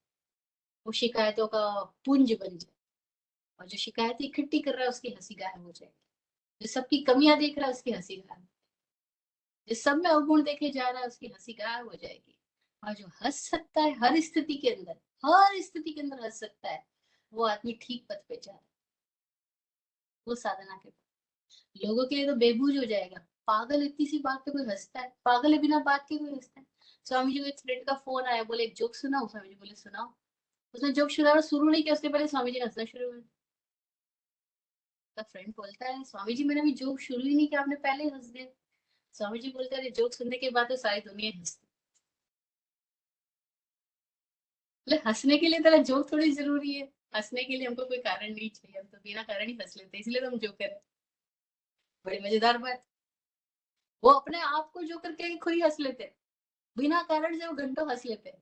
वो शिकायतों का पुंज बन जाए। और जो शिकायतें इकट्ठी कर रहा है उसकी हंसी गायब हो जाएगी। जो सबकी कमियां देख रहा है उसकी हंसी गायब, जो सब में अवगुण देखे जा रहा है उसकी हंसी गायब हो जाएगी। और जो हंस सकता है हर स्थिति के अंदर, हर स्थिति के अंदर हंस सकता है, वो आदमी ठीक पथ पे जा रहा है। वो साधना के लोगों के लिए तो बेबूज हो जाएगा। पागल, इतनी सी बात पे कोई हंसता है? पागल है बिना बात के कोई हंसता है? स्वामी जी को एक फ्रेंड का फोन आया, बोले एक जोक सुनाओ। स्वामी जी बोले सुनाओ। उसने जोक सुनाना शुरू नहीं किया, उससे पहले स्वामी जी ने हंसना शुरू कर दिया। तो फ्रेंड बोलता है स्वामी जी मैंने अभी जोक शुरू ही नहीं किया, आपने पहले ही हंस दिया। स्वामी जी बोलते हैं जोक सुनने के बाद तो सारी दुनिया हंसती। बोले हंसने के लिए तेरा जोक थोड़ी जरूरी है, हंसने के लिए हमको कोई कारण नहीं चाहिए, हम तो बिना कारण ही हंस लेते हैं, इसलिए तो हम जोकर है। बड़ी मजेदार बात। वो अपने आप को जोकर के खुद ही हंस लेते हैं, बिना कारण से वो घंटों हंस लेते हैं।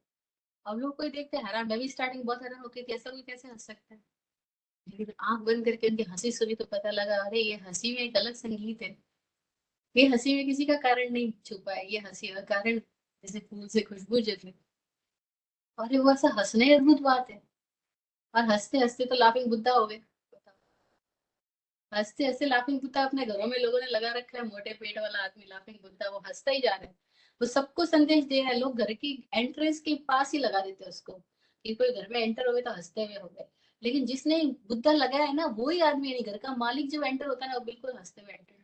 अब लोग कोई देखते हैं हैरान, मैं भी स्टार्टिंग बहुत हैरान होती थी, ऐसा कोई कैसे हंस सकता है। लेकिन आंख बंद करके उनकी हंसी सुनी तो पता लगा, अरे ये हंसी में एक अलग संगीत है। ये हंसी में किसी का कारण नहीं छुपा है, ये हंसी का कारण जैसे फूल से खुशबू जैसे। और ये वो ऐसा हंसना ही अद्भुत बात है। और हंसते हंसते तो लाफिंग बुद्धा हो गए। हंसते हंसते लाफिंग बुद्धा अपने घरों में लोगों ने लगा रखा है, मोटे पेट वाला आदमी लाफिंग बुद्धा, वो हंसता ही जा रहा है। वो सबको संदेश दे रहा है, लोग घर की एंट्रेंस के पास ही लगा देते हैं उसको, कि कोई घर में एंटर हो गए तो हंसते हुए हो गए। लेकिन जिसने बुद्धा लगाया है ना, वो ही आदमी, यानी घर का मालिक जो एंटर होता है ना, वो बिल्कुल हंसते हुए एंटर।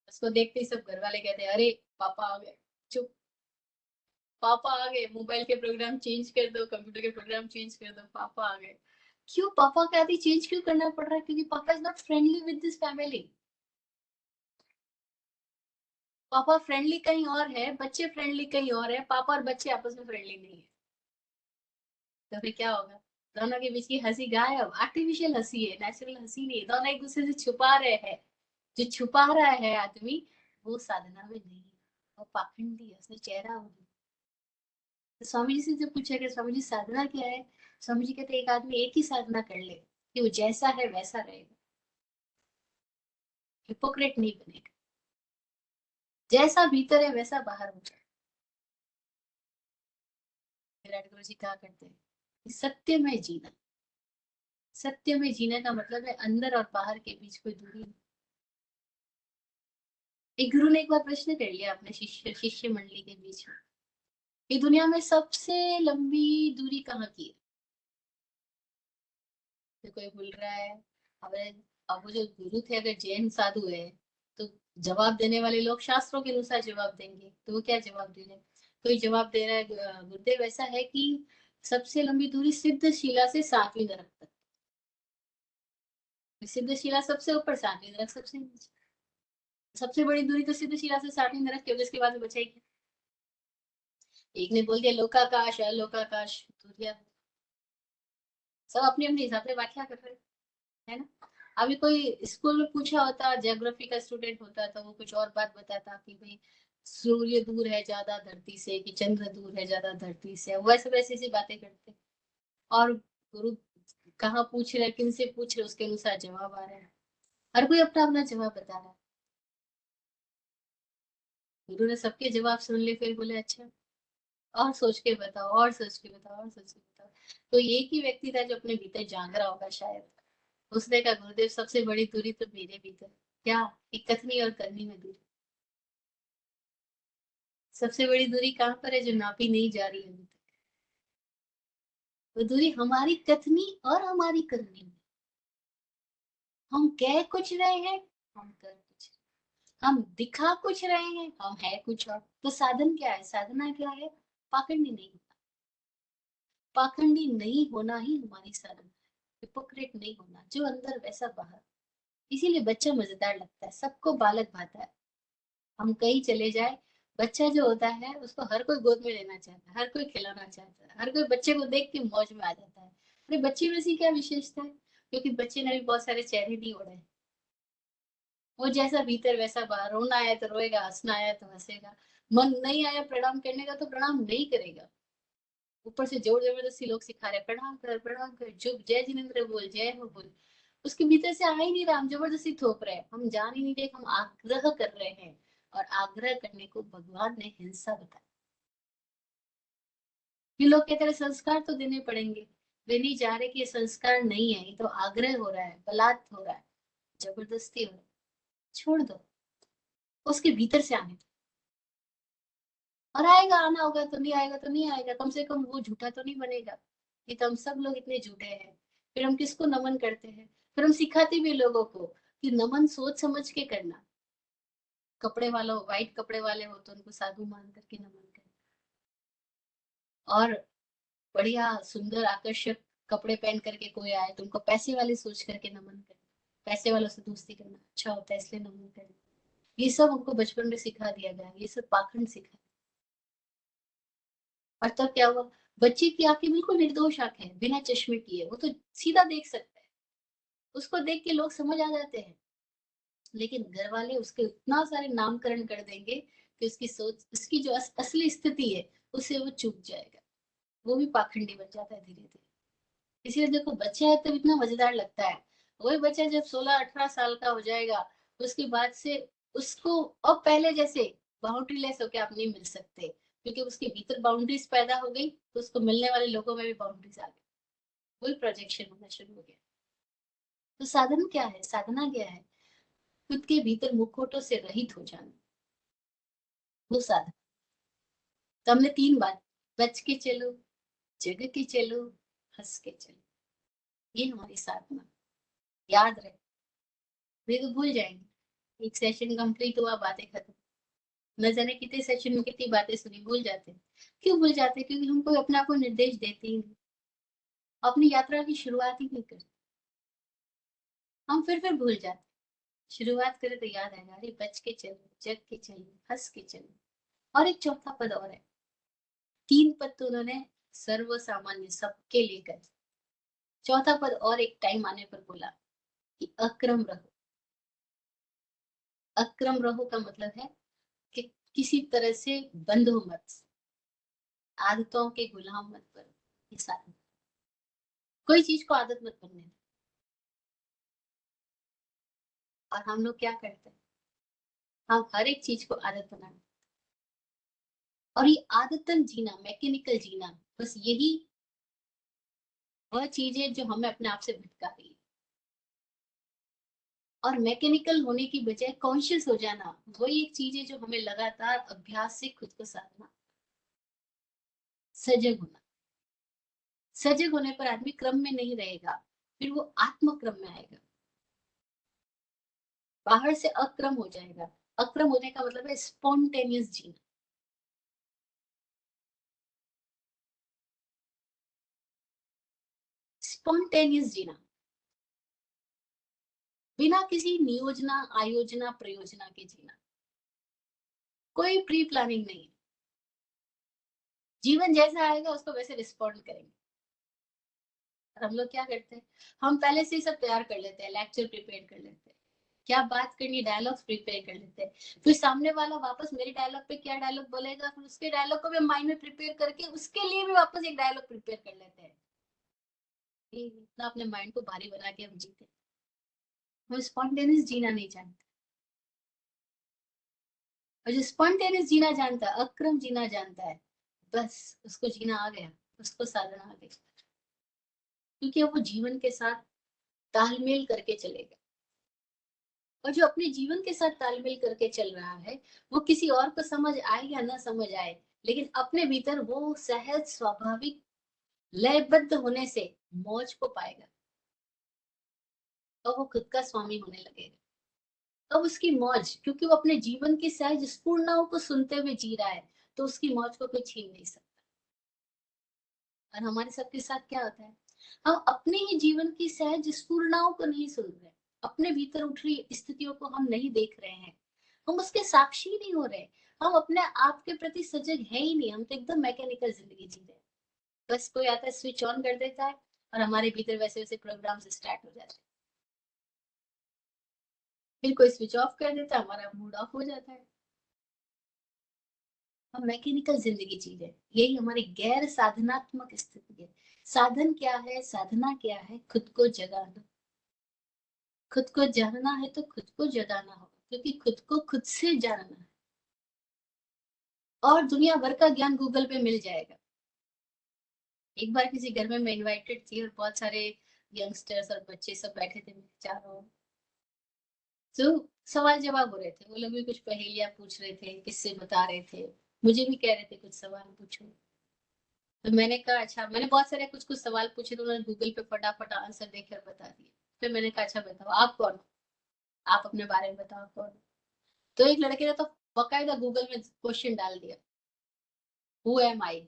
उसको देखते ही सब घर वाले कहते हैं अरे पापा आ गए। चुप, पापा आ गए, मोबाइल के प्रोग्राम चेंज कर दो, कंप्यूटर के प्रोग्राम चेंज कर दो, पापा आ गए। क्यों पापा का आदि चेंज क्यों करना पड़ रहा है? क्योंकि पापा is not friendly with this family. पापा फ्रेंडली कहीं और है, बच्चे फ्रेंडली कहीं और है, पापा और बच्चे आपस में फ्रेंडली नहीं है। तो फिर क्या होगा? दोनों के बीच की हंसी गायब, आर्टिफिशियल हंसी है, नेचुरल हंसी नहीं है, दोनों एक दूसरे से छुपा रहे हैं। जो छुपा रहा है आदमी, वो साधना में नहीं है, वो पाखंडी है, उसने चेहरा उगला। तो स्वामी जी से जब पूछा कि स्वामी जी साधना क्या है, स्वामी जी कहते एक आदमी एक ही साधना कर ले कि वो जैसा है वैसा रहेगा, हिपोक्रेट नहीं बनेगा, जैसा भीतर है वैसा बाहर हो जाए। विराट गुरु जी कहा करते हैं कि सत्य में जीना। सत्य में जीने का मतलब है अंदर और बाहर के बीच कोई दूरी नहीं। एक गुरु ने एक बार प्रश्न कर लिया अपने शिष्य शिष्य मंडली के बीच में, कि दुनिया में सबसे लंबी दूरी कहाँ की है? तो कोई बोल रहा है, अब अब वो जो गुरु थे अगर जैन साधु है, तो जवाब देने वाले लोग शास्त्रों के अनुसार जवाब देंगे, तो वो क्या जवाब दे रहे हैं? कोई जवाब दे रहा है गुरुदेव ऐसा है कि सबसे लंबी दूरी सिद्ध शिला से सातवीं नरक तक। सिद्ध शिला सबसे ऊपर, सातवीं नरक सबसे नीचे। सबसे बड़ी दूरी तो सिद्ध शिला से सातवीं नरक की होगी, इसके बाद में बचेगी। एक ने बोल दिया लोकाकाश अलोकाकाश दूरिया। सब अपने अपने हिसाब से व्याख्या कर रहे हैं, है ना। अभी कोई स्कूल में पूछा होता, ज्योग्राफी का स्टूडेंट होता, तो वो कुछ और बात बताता कि भाई सूर्य दूर है ज्यादा धरती से, कि चंद्र दूर है ज्यादा धरती से, वैसे वैसे सी बातें करते। और गुरु कहाँ पूछ रहे, किन से पूछ रहे, उसके अनुसार जवाब आ रहा है। हर कोई अपना अपना जवाब बता रहा है। गुरु ने सबके जवाब सुन लिए, फिर बोले अच्छा और सोच के बताओ, और सोच के बताओ, और सोच के बताओ। तो एक ही व्यक्ति था जो अपने भीतर जाग रहा होगा शायद। उसने कहा गुरुदेव सबसे बड़ी दूरी तो मेरे भीतर। क्या? कि कथनी और करनी में दूरी। सबसे बड़ी दूरी कहाँ पर है जो नापी नहीं जा रही है अभी तक? वो दूरी हमारी कथनी और हमारी करनी में। हम कह कुछ रहे हैं, हम कर कुछ, हम दिखा कुछ रहे हैं, हम है कुछ और। तो साधन क्या है, साधना क्या है? पाखंडी नहीं होना। पाखंडी नहीं होना ही हमारी साधना है। हिपोक्रेट नहीं होना, जो अंदर वैसा बाहर। इसीलिए बच्चा मजेदार लगता है, सबको बालक भाता है। हम कहीं चले जाए, बच्चा जो होता है उसको हर कोई गोद में लेना चाहता है, हर कोई खिलाना चाहता है, हर कोई बच्चे को देख के मौज में आ जाता है। अरे बच्चे में ऐसी क्या विशेषता है? क्योंकि बच्चे ने भी बहुत सारे चेहरे नहीं ओढ़े। वो जैसा भीतर वैसा बाहर, रोना आया तो रोएगा, हंसना आया तो हंसेगा, मन नहीं आया प्रणाम करने का तो प्रणाम नहीं करेगा। ऊपर से जोर जबरदस्ती लोग सिखा रहे प्रणाम कर, चुप, जय जिनेन्द्र बोल, जय हो बोल। उसके भीतर से आ ही नहीं रहा, हम जबरदस्ती थोप रहे हैं, हम जान ही नहीं रहे, हम आग्रह कर रहे हैं। और आग्रह करने को भगवान ने हिंसा बताया। ये लोग कहते हैं संस्कार तो देने पड़ेंगे, वे नहीं चाह रहे कि ये संस्कार नहीं है, ये तो आग्रह हो रहा है, बलात् हो रहा है, जबरदस्ती हो रहा है। छोड़ दो, उसके भीतर से आने दो। और आएगा, आना होगा तो नहीं आएगा तो नहीं आएगा, कम से कम वो झूठा तो नहीं बनेगा। कि तो हम सब लोग इतने झूठे हैं, फिर हम किसको नमन करते हैं? फिर हम सिखाते भी लोगों को कि नमन सोच समझ के करना। कपड़े वालों, व्हाइट कपड़े वाले हो तो उनको साधु मान करके नमन करें, और बढ़िया सुंदर आकर्षक कपड़े पहन करके कोई आए तो उनको पैसे वाले सोच करके नमन करें, पैसे वालों से दोस्ती करना अच्छा होता है इसलिए नमन करें। ये सब हमको बचपन में सिखा दिया गया, ये सब पाखंड सिखा। और तब क्या हुआ, बच्चे की आंखें बिल्कुल निर्दोष आंखें हैं, बिना चश्मे की है, वो तो सीधा देख सकता है, उसको देख के लोग समझ आ जाते हैं। लेकिन घर वाले उसके इतना सारे नामकरण कर देंगे कि उसकी सोच, उसकी जो असली स्थिति है उससे वो चूक जाएगा, वो भी पाखंडी बन जाता है धीरे धीरे। इसलिए देखो बच्चा है तब इतना मजेदार लगता है, वही बच्चा जब 16-18 साल का हो जाएगा उसके बाद से उसको अब पहले जैसे बाउंड्री लेस होकर आप नहीं मिल सकते, क्योंकि उसके भीतर बाउंड्रीज पैदा हो गई तो उसको मिलने वाले लोगों में भी बाउंड्रीज आ गई, वही प्रोजेक्शन होना शुरू हो गया। तो साधन क्या है, साधना क्या है, खुद के भीतर मुखौटों से रहित हो जाना, वो साधन। तो हमने 3 बात, बच के चलो, जग के चलो, हंस के चलो, ये हमारी साधना। याद रहे, नहीं तो भूल जाएंगे, एक सेशन कंप्लीट हुआ बातें खत्म, न जाने कितने सेशन में कितनी बातें सुनी, भूल जाते हैं। क्यों भूल जाते हैं, क्योंकि हम कोई अपना को निर्देश देते ही नहीं, अपनी यात्रा की शुरुआत ही नहीं करते, हम फिर भूल जाते हैं। शुरुआत करें तो याद आएगा, अरे बच के चलो, जग के चलो, हंस के चलो। और एक चौथा पद और है, 3 पद तो उन्होंने सर्व सामान्य सबके लिए कर, चौथा पद और एक टाइम आने पर बोला कि अक्रम रहो। अक्रम रहो का मतलब है कि किसी तरह से बंध हो मत, आदतों के गुलाम मत बनो, ये साधन। कोई चीज को आदत मत बनने दो। और हम लोग क्या करते हैं, हम हर एक चीज को आदत बनाते, और ये आदतन जीना, मैकेनिकल जीना, बस यही वह चीज है जो हमें अपने आप से भटका रही है। और मैकेनिकल होने की बजाय कॉन्शियस हो जाना, वही एक चीज है जो हमें लगातार अभ्यास से खुद को साधना, सजग होना। सजग होने पर आदमी क्रम में नहीं रहेगा, फिर वो आत्म क्रम में आएगा, बाहर से अक्रम हो जाएगा। अक्रम होने का मतलब है स्पॉन्टेनियस जीना। स्पॉन्टेनियस जीना, बिना किसी नियोजना, आयोजना, प्रयोजना के जीना, कोई प्री प्लानिंग नहीं है। जीवन जैसा आएगा उसको वैसे रिस्पॉन्ड करेंगे। और हम लोग क्या करते हैं, हम पहले से ही सब तैयार कर लेते हैं, लेक्चर प्रिपेयर कर लेते हैं, क्या बात करनी, डायलॉग्स प्रिपेयर कर लेते हैं, फिर सामने वाला वापस मेरे डायलॉग पे क्या डायलॉग बोलेगा, फिर उसके डायलॉग को भी माइंड में प्रिपेयर करके उसके लिए भी वापस एक डायलॉग प्रिपेयर कर लेते हैं। इतना अपने माइंड को भारी बना के हम जीते, हम स्पॉन्टेनियस जीना नहीं जानते। और जो स्पॉन्टेनियस जीना जानता है, अक्रम जीना जानता है, बस उसको जीना आ गया, उसको साधना आ गई, क्योंकि वो जीवन के साथ तालमेल करके चलेगा। और जो अपने जीवन के साथ तालमेल करके चल रहा है, वो किसी और को समझ आए या ना समझ आए, लेकिन अपने भीतर वो सहज स्वाभाविक लयबद्ध होने से मौज को पाएगा, और वो खुद का स्वामी होने लगेगा। अब उसकी मौज, क्योंकि वो अपने जीवन की सहज स्फूर्णाओं को सुनते हुए जी रहा है, तो उसकी मौज को कोई छीन नहीं सकता। और हमारे सबके साथ क्या होता है, हम अपने ही जीवन की सहज स्फूर्णाओं को नहीं सुन रहे, अपने भीतर उठ रही स्थितियों को हम नहीं देख रहे हैं, हम उसके साक्षी नहीं हो रहे, हम अपने आप के प्रति सजग है ही नहीं, हम तो एकदम मैकेनिकल जिंदगी जी रहे हैं। बस कोई आता है, स्विच ऑन कर देता है, और हमारे भीतर वैसे वैसे प्रोग्राम स्टार्ट हो जाते हैं, फिर कोई स्विच ऑफ कर देता है, हमारा मूड ऑफ हो जाता है। हम मैकेनिकल जिंदगी जी रहे हैं, यही हमारी गैर साधनात्मक स्थिति है। साधन क्या है, साधना क्या है, खुद को जगाना। खुद को जानना है तो खुद को जगाना होगा, क्योंकि खुद को खुद से जानना है, और दुनिया भर का ज्ञान गूगल पे मिल जाएगा। एक बार किसी घर में मैं इनवाइटेड थी, और बहुत सारे यंगस्टर्स और बच्चे सब बैठे थे मेरे चारों ओर। तो सवाल जवाब हो रहे थे, वो लोग भी कुछ पहेलियां पूछ रहे थे, किस्से बता रहे थे, मुझे भी कह रहे थे कुछ सवाल पूछो। तो मैंने कहा अच्छा, मैंने बहुत सारे कुछ कुछ सवाल पूछे, तो उन्होंने गूगल पे फटाफट आंसर देकर बता दिए। फिर मैंने कहा अच्छा बताओ आप कौन हो, आप अपने बारे में बताओ कौन हो? तो एक लड़के ने तो बकायदा गूगल में क्वेश्चन डाल दिया, हु एम आई।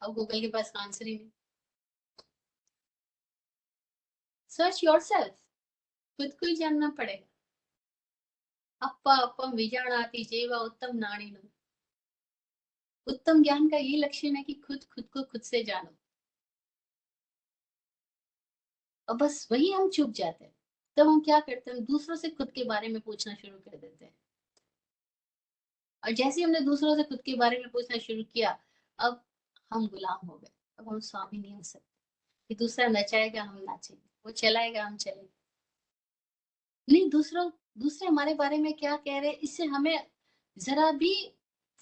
अब गूगल के पास आंसर ही नहीं। सर्च योरसेल्फ, खुद को ही जानना पड़ेगा। अप्पा अपम विजानाति जेवा उत्तम नाणिनो। उत्तम ज्ञान का ये लक्षण है कि खुद खुद को खुद से जानो। और बस वही हम चूक जाते हैं। तब हम क्या करते हैं, दूसरों से खुद के बारे में पूछना शुरू कर देते हैं। और जैसे ही हमने दूसरों से खुद के बारे में पूछना शुरू किया, अब हम गुलाम हो गए। अब हम स्वामी नहीं हो सकते कि दूसरा नचाएगा हम नाचेंगे, वो चलाएगा हम चलेंगे। नहीं, दूसरे हमारे बारे में क्या कह रहे हैं इससे हमें जरा भी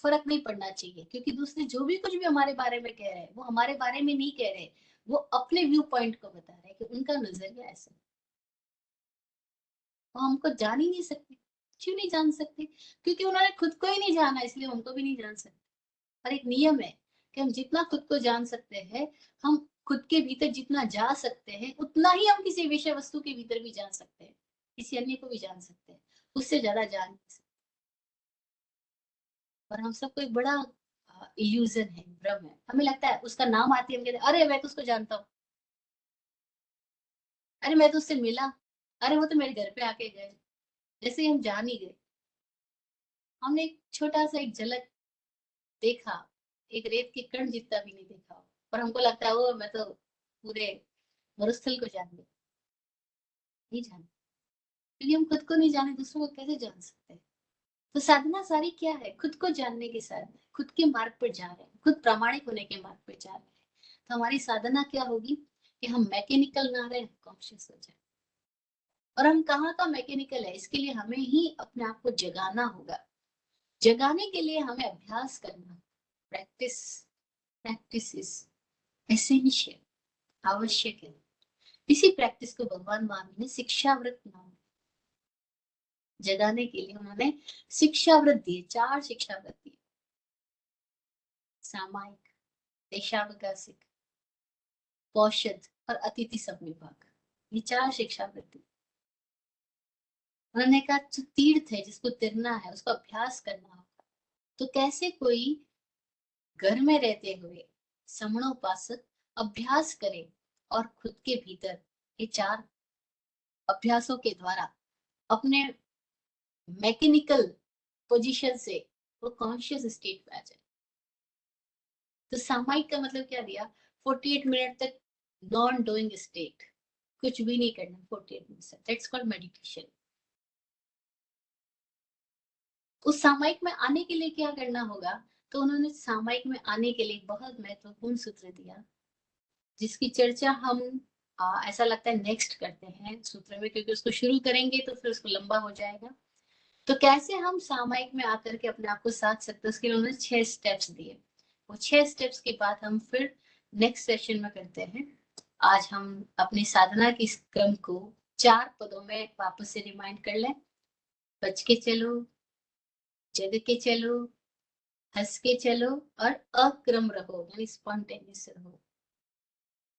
फर्क नहीं पड़ना चाहिए, क्योंकि दूसरे जो भी कुछ भी हमारे बारे में कह रहे हैं वो हमारे बारे में नहीं कह रहे, वो अपने व्यू पॉइंट को बता रहे हैं कि उनका नजरिया ऐसा है। वो हमको जान ही नहीं सकते। क्यों नहीं जान सकते? क्योंकि उन्होंने खुद को ही नहीं जाना, इसलिए हमको भी नहीं जान सकते। और एक नियम है कि हम जितना खुद को जान सकते हैं, हम खुद के भीतर जितना जा सकते हैं, उतना ही हम किसी विषय वस्तु के भीतर भी जान सकते हैं, किसी अन्य को भी जान सकते हैं। उससे ज्यादा जान नहीं सकते। और हम सबको एक बड़ा इल्यूजन है, भ्रम है। हमें लगता है उसका नाम आती है, हम कहते हैं अरे मैं तो उसको जानता हूँ, अरे मैं तो उससे मिला, अरे वो तो मेरे घर पे आके गए, जैसे ही हम जान ही गए। हमने एक छोटा सा एक झलक देखा, एक रेत के कण जितना भी नहीं देखा, पर हमको लगता है वो मैं तो पूरे मरुस्थल को जान गया। नहीं जान, क्योंकि हम खुद को नहीं जाने, दूसरों को कैसे जान सकते हैं? तो साधना सारी क्या है? खुद को जानने के साथ खुद के मार्ग पर जा रहे हैं, खुद प्रामाणिक होने के मार्ग पर जा रहे हैं। तो हमारी साधना क्या होगी कि हम मैकेनिकल ना रहे, कॉन्शियस हो जाए। और हम कहाँ का मैकेनिकल है, इसके लिए हमें ही अपने आप को जगाना होगा। जगाने के लिए हमें अभ्यास करना, प्रैक्टिस, प्रैक्टिस इज एसेंशियल, आवश्यक है। इसी प्रैक्टिस को भगवान वामी ने शिक्षाव्रत नाम, जगाने के लिए उन्होंने शिक्षाव्रत दिए, 4 शिक्षाव्रत दिए। सामायिक, देशावकाशिक, पौषध और अतिथि संविभाग, ये 4 शिक्षाव्रत दी। उन्होंने कहा जो तीर्थ है जिसको तिरना है उसको अभ्यास करना होगा। तो कैसे कोई घर में रहते हुए समणोपासक अभ्यास करे और खुद के भीतर ये 4 अभ्यासों के द्वारा अपने मैकेनिकल पोजीशन से वो कॉन्शियस स्टेट पे आ जाए। तो सामायिक का मतलब क्या दिया? 48 मिनट तक नॉन डूइंग स्टेट, कुछ भी नहीं करना 48 मिनट तक, दैट्स कॉल्ड मेडिटेशन। उस सामायिक में आने के लिए क्या करना होगा? तो उन्होंने सामायिक में आने के लिए एक बहुत महत्वपूर्ण सूत्र दिया, जिसकी चर्चा हम ऐसा लगता है नेक्स्ट करते हैं सूत्र में, क्योंकि उसको शुरू करेंगे तो फिर उसको लंबा हो जाएगा। तो कैसे हम सामायिक में आकर के अपने आप को साध सकते हैं, उसके लिए उन्होंने 6 स्टेप्स दिए। वो 6 स्टेप्स के बाद हम फिर नेक्स्ट सेशन में करते हैं। आज हम अपनी साधना के इस क्रम को 4 पदों में वापस से रिमाइंड कर लें। बच के चलो, जग के चलो, हंस के चलो और अक्रम रहो, यानी स्पॉन्टेनियस रहो।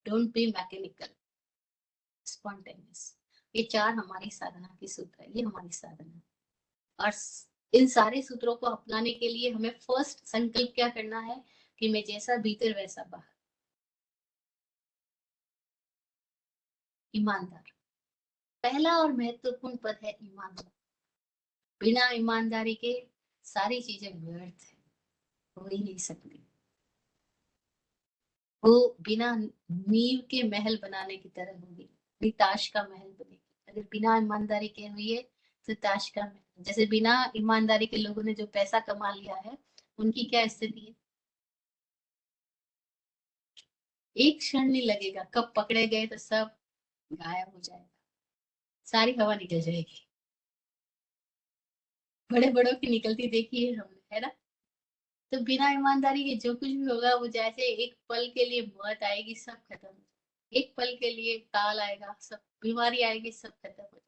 Don't be mechanical, spontaneous. ये 4 हमारी साधना के सूत्र है, ये हमारी साधना। और इन सारे सूत्रों को अपनाने के लिए हमें फर्स्ट संकल्प क्या करना है कि मैं जैसा भीतर वैसा बाहर। ईमानदार, पहला और महत्वपूर्ण पद है ईमानदार। बिना ईमानदारी के सारी चीजें व्यर्थ है, हो ही नहीं सकती। वो बिना नींव के महल बनाने की तरह होगी, भी ताश का महल बनेगी। अगर बिना ईमानदारी के हुई है तो ताश का महल, जैसे बिना ईमानदारी के लोगों ने जो पैसा कमा लिया है उनकी क्या स्थिति है? एक क्षण नहीं लगेगा, कब पकड़े गए तो सब गायब हो जाएगा, सारी हवा निकल जाएगी। बड़े बड़ों की निकलती देखी है हमने, है ना? तो बिना ईमानदारी के जो कुछ भी होगा वो जैसे एक पल के लिए मौत आएगी, सब खत्म हो जाएगा। एक पल के लिए काल आएगा, सब बीमारी आएगी, सब खत्म हो जाएगा।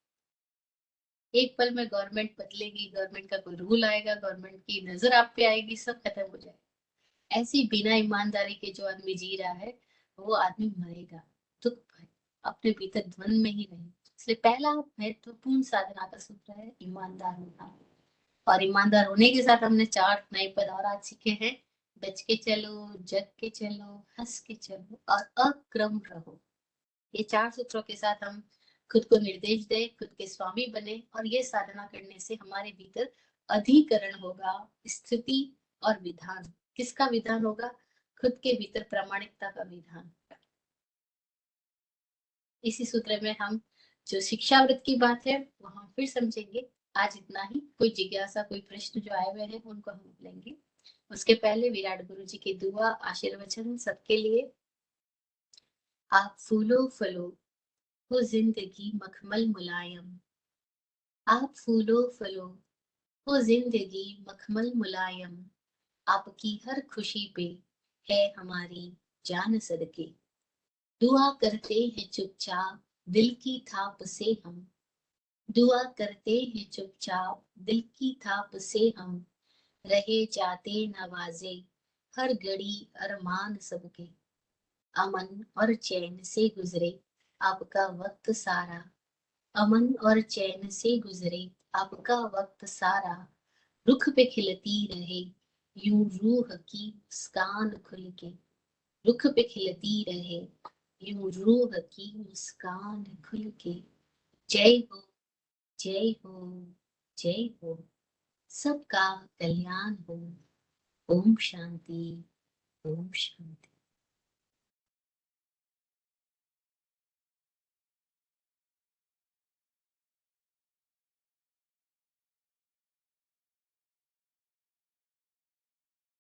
एक पल में गवर्नमेंट बदलेगी, गवर्नमेंट का कोई रूल आएगा, गवर्नमेंट की नजर आप पे आएगी, सब खत्म हो जाएगा। ऐसी बिना ईमानदारी के जो आदमी जी रहा है वो आदमी मरेगा। तो अपने भीतर द्वंद में ही रहे। इसलिए पहला महत्वपूर्ण साधना का सूत्र है ईमानदार होना। और ईमानदार होने के साथ हमने 4 नए पद और आज सीखे हैं। बच के चलो, जग के चलो, हंस के चलो और अक्रम रहो। ये 4 सूत्रों के साथ हम खुद को निर्देश दें, खुद के स्वामी बने और ये साधना करने से हमारे भीतर अधिकरण होगा, स्थिति और विधान। किसका विधान होगा? खुद के भीतर प्रामाणिकता का विधान। इसी सूत्र में हम जो शिक्षावृत्त की बात है वो हम फिर समझेंगे। आज इतना ही। कोई जिज्ञासा, कोई प्रश्न जो आए हुए हैं उनको हम लेंगे। उसके पहले विराट गुरु जी की दुआ, आशीर्वचन सबके लिए। आप फूलो फलो, हो जिंदगी मखमल मुलायम। आप फूलो फलो, हो जिंदगी मखमल मुलायम। आपकी हर खुशी पे है हमारी जान सदके। दुआ करते हैं चुपचाप दिल की थाप से हम। दुआ करते हैं चुपचाप दिल की थाप से हम। रहे जाते नवाजे हर घड़ी अरमान सबके। अमन और चैन से गुजरे आपका वक्त सारा। अमन और चैन से गुजरे आपका वक्त सारा। रुख पे खिलती रहे यूं रूह की मुस्कान खुल के। रुख पे खिलती रहे यूं रूह की मुस्कान खुल के। जय हो, जय हो, जय हो। सबका कल्याण हो। ओम शांति, ओम शांति।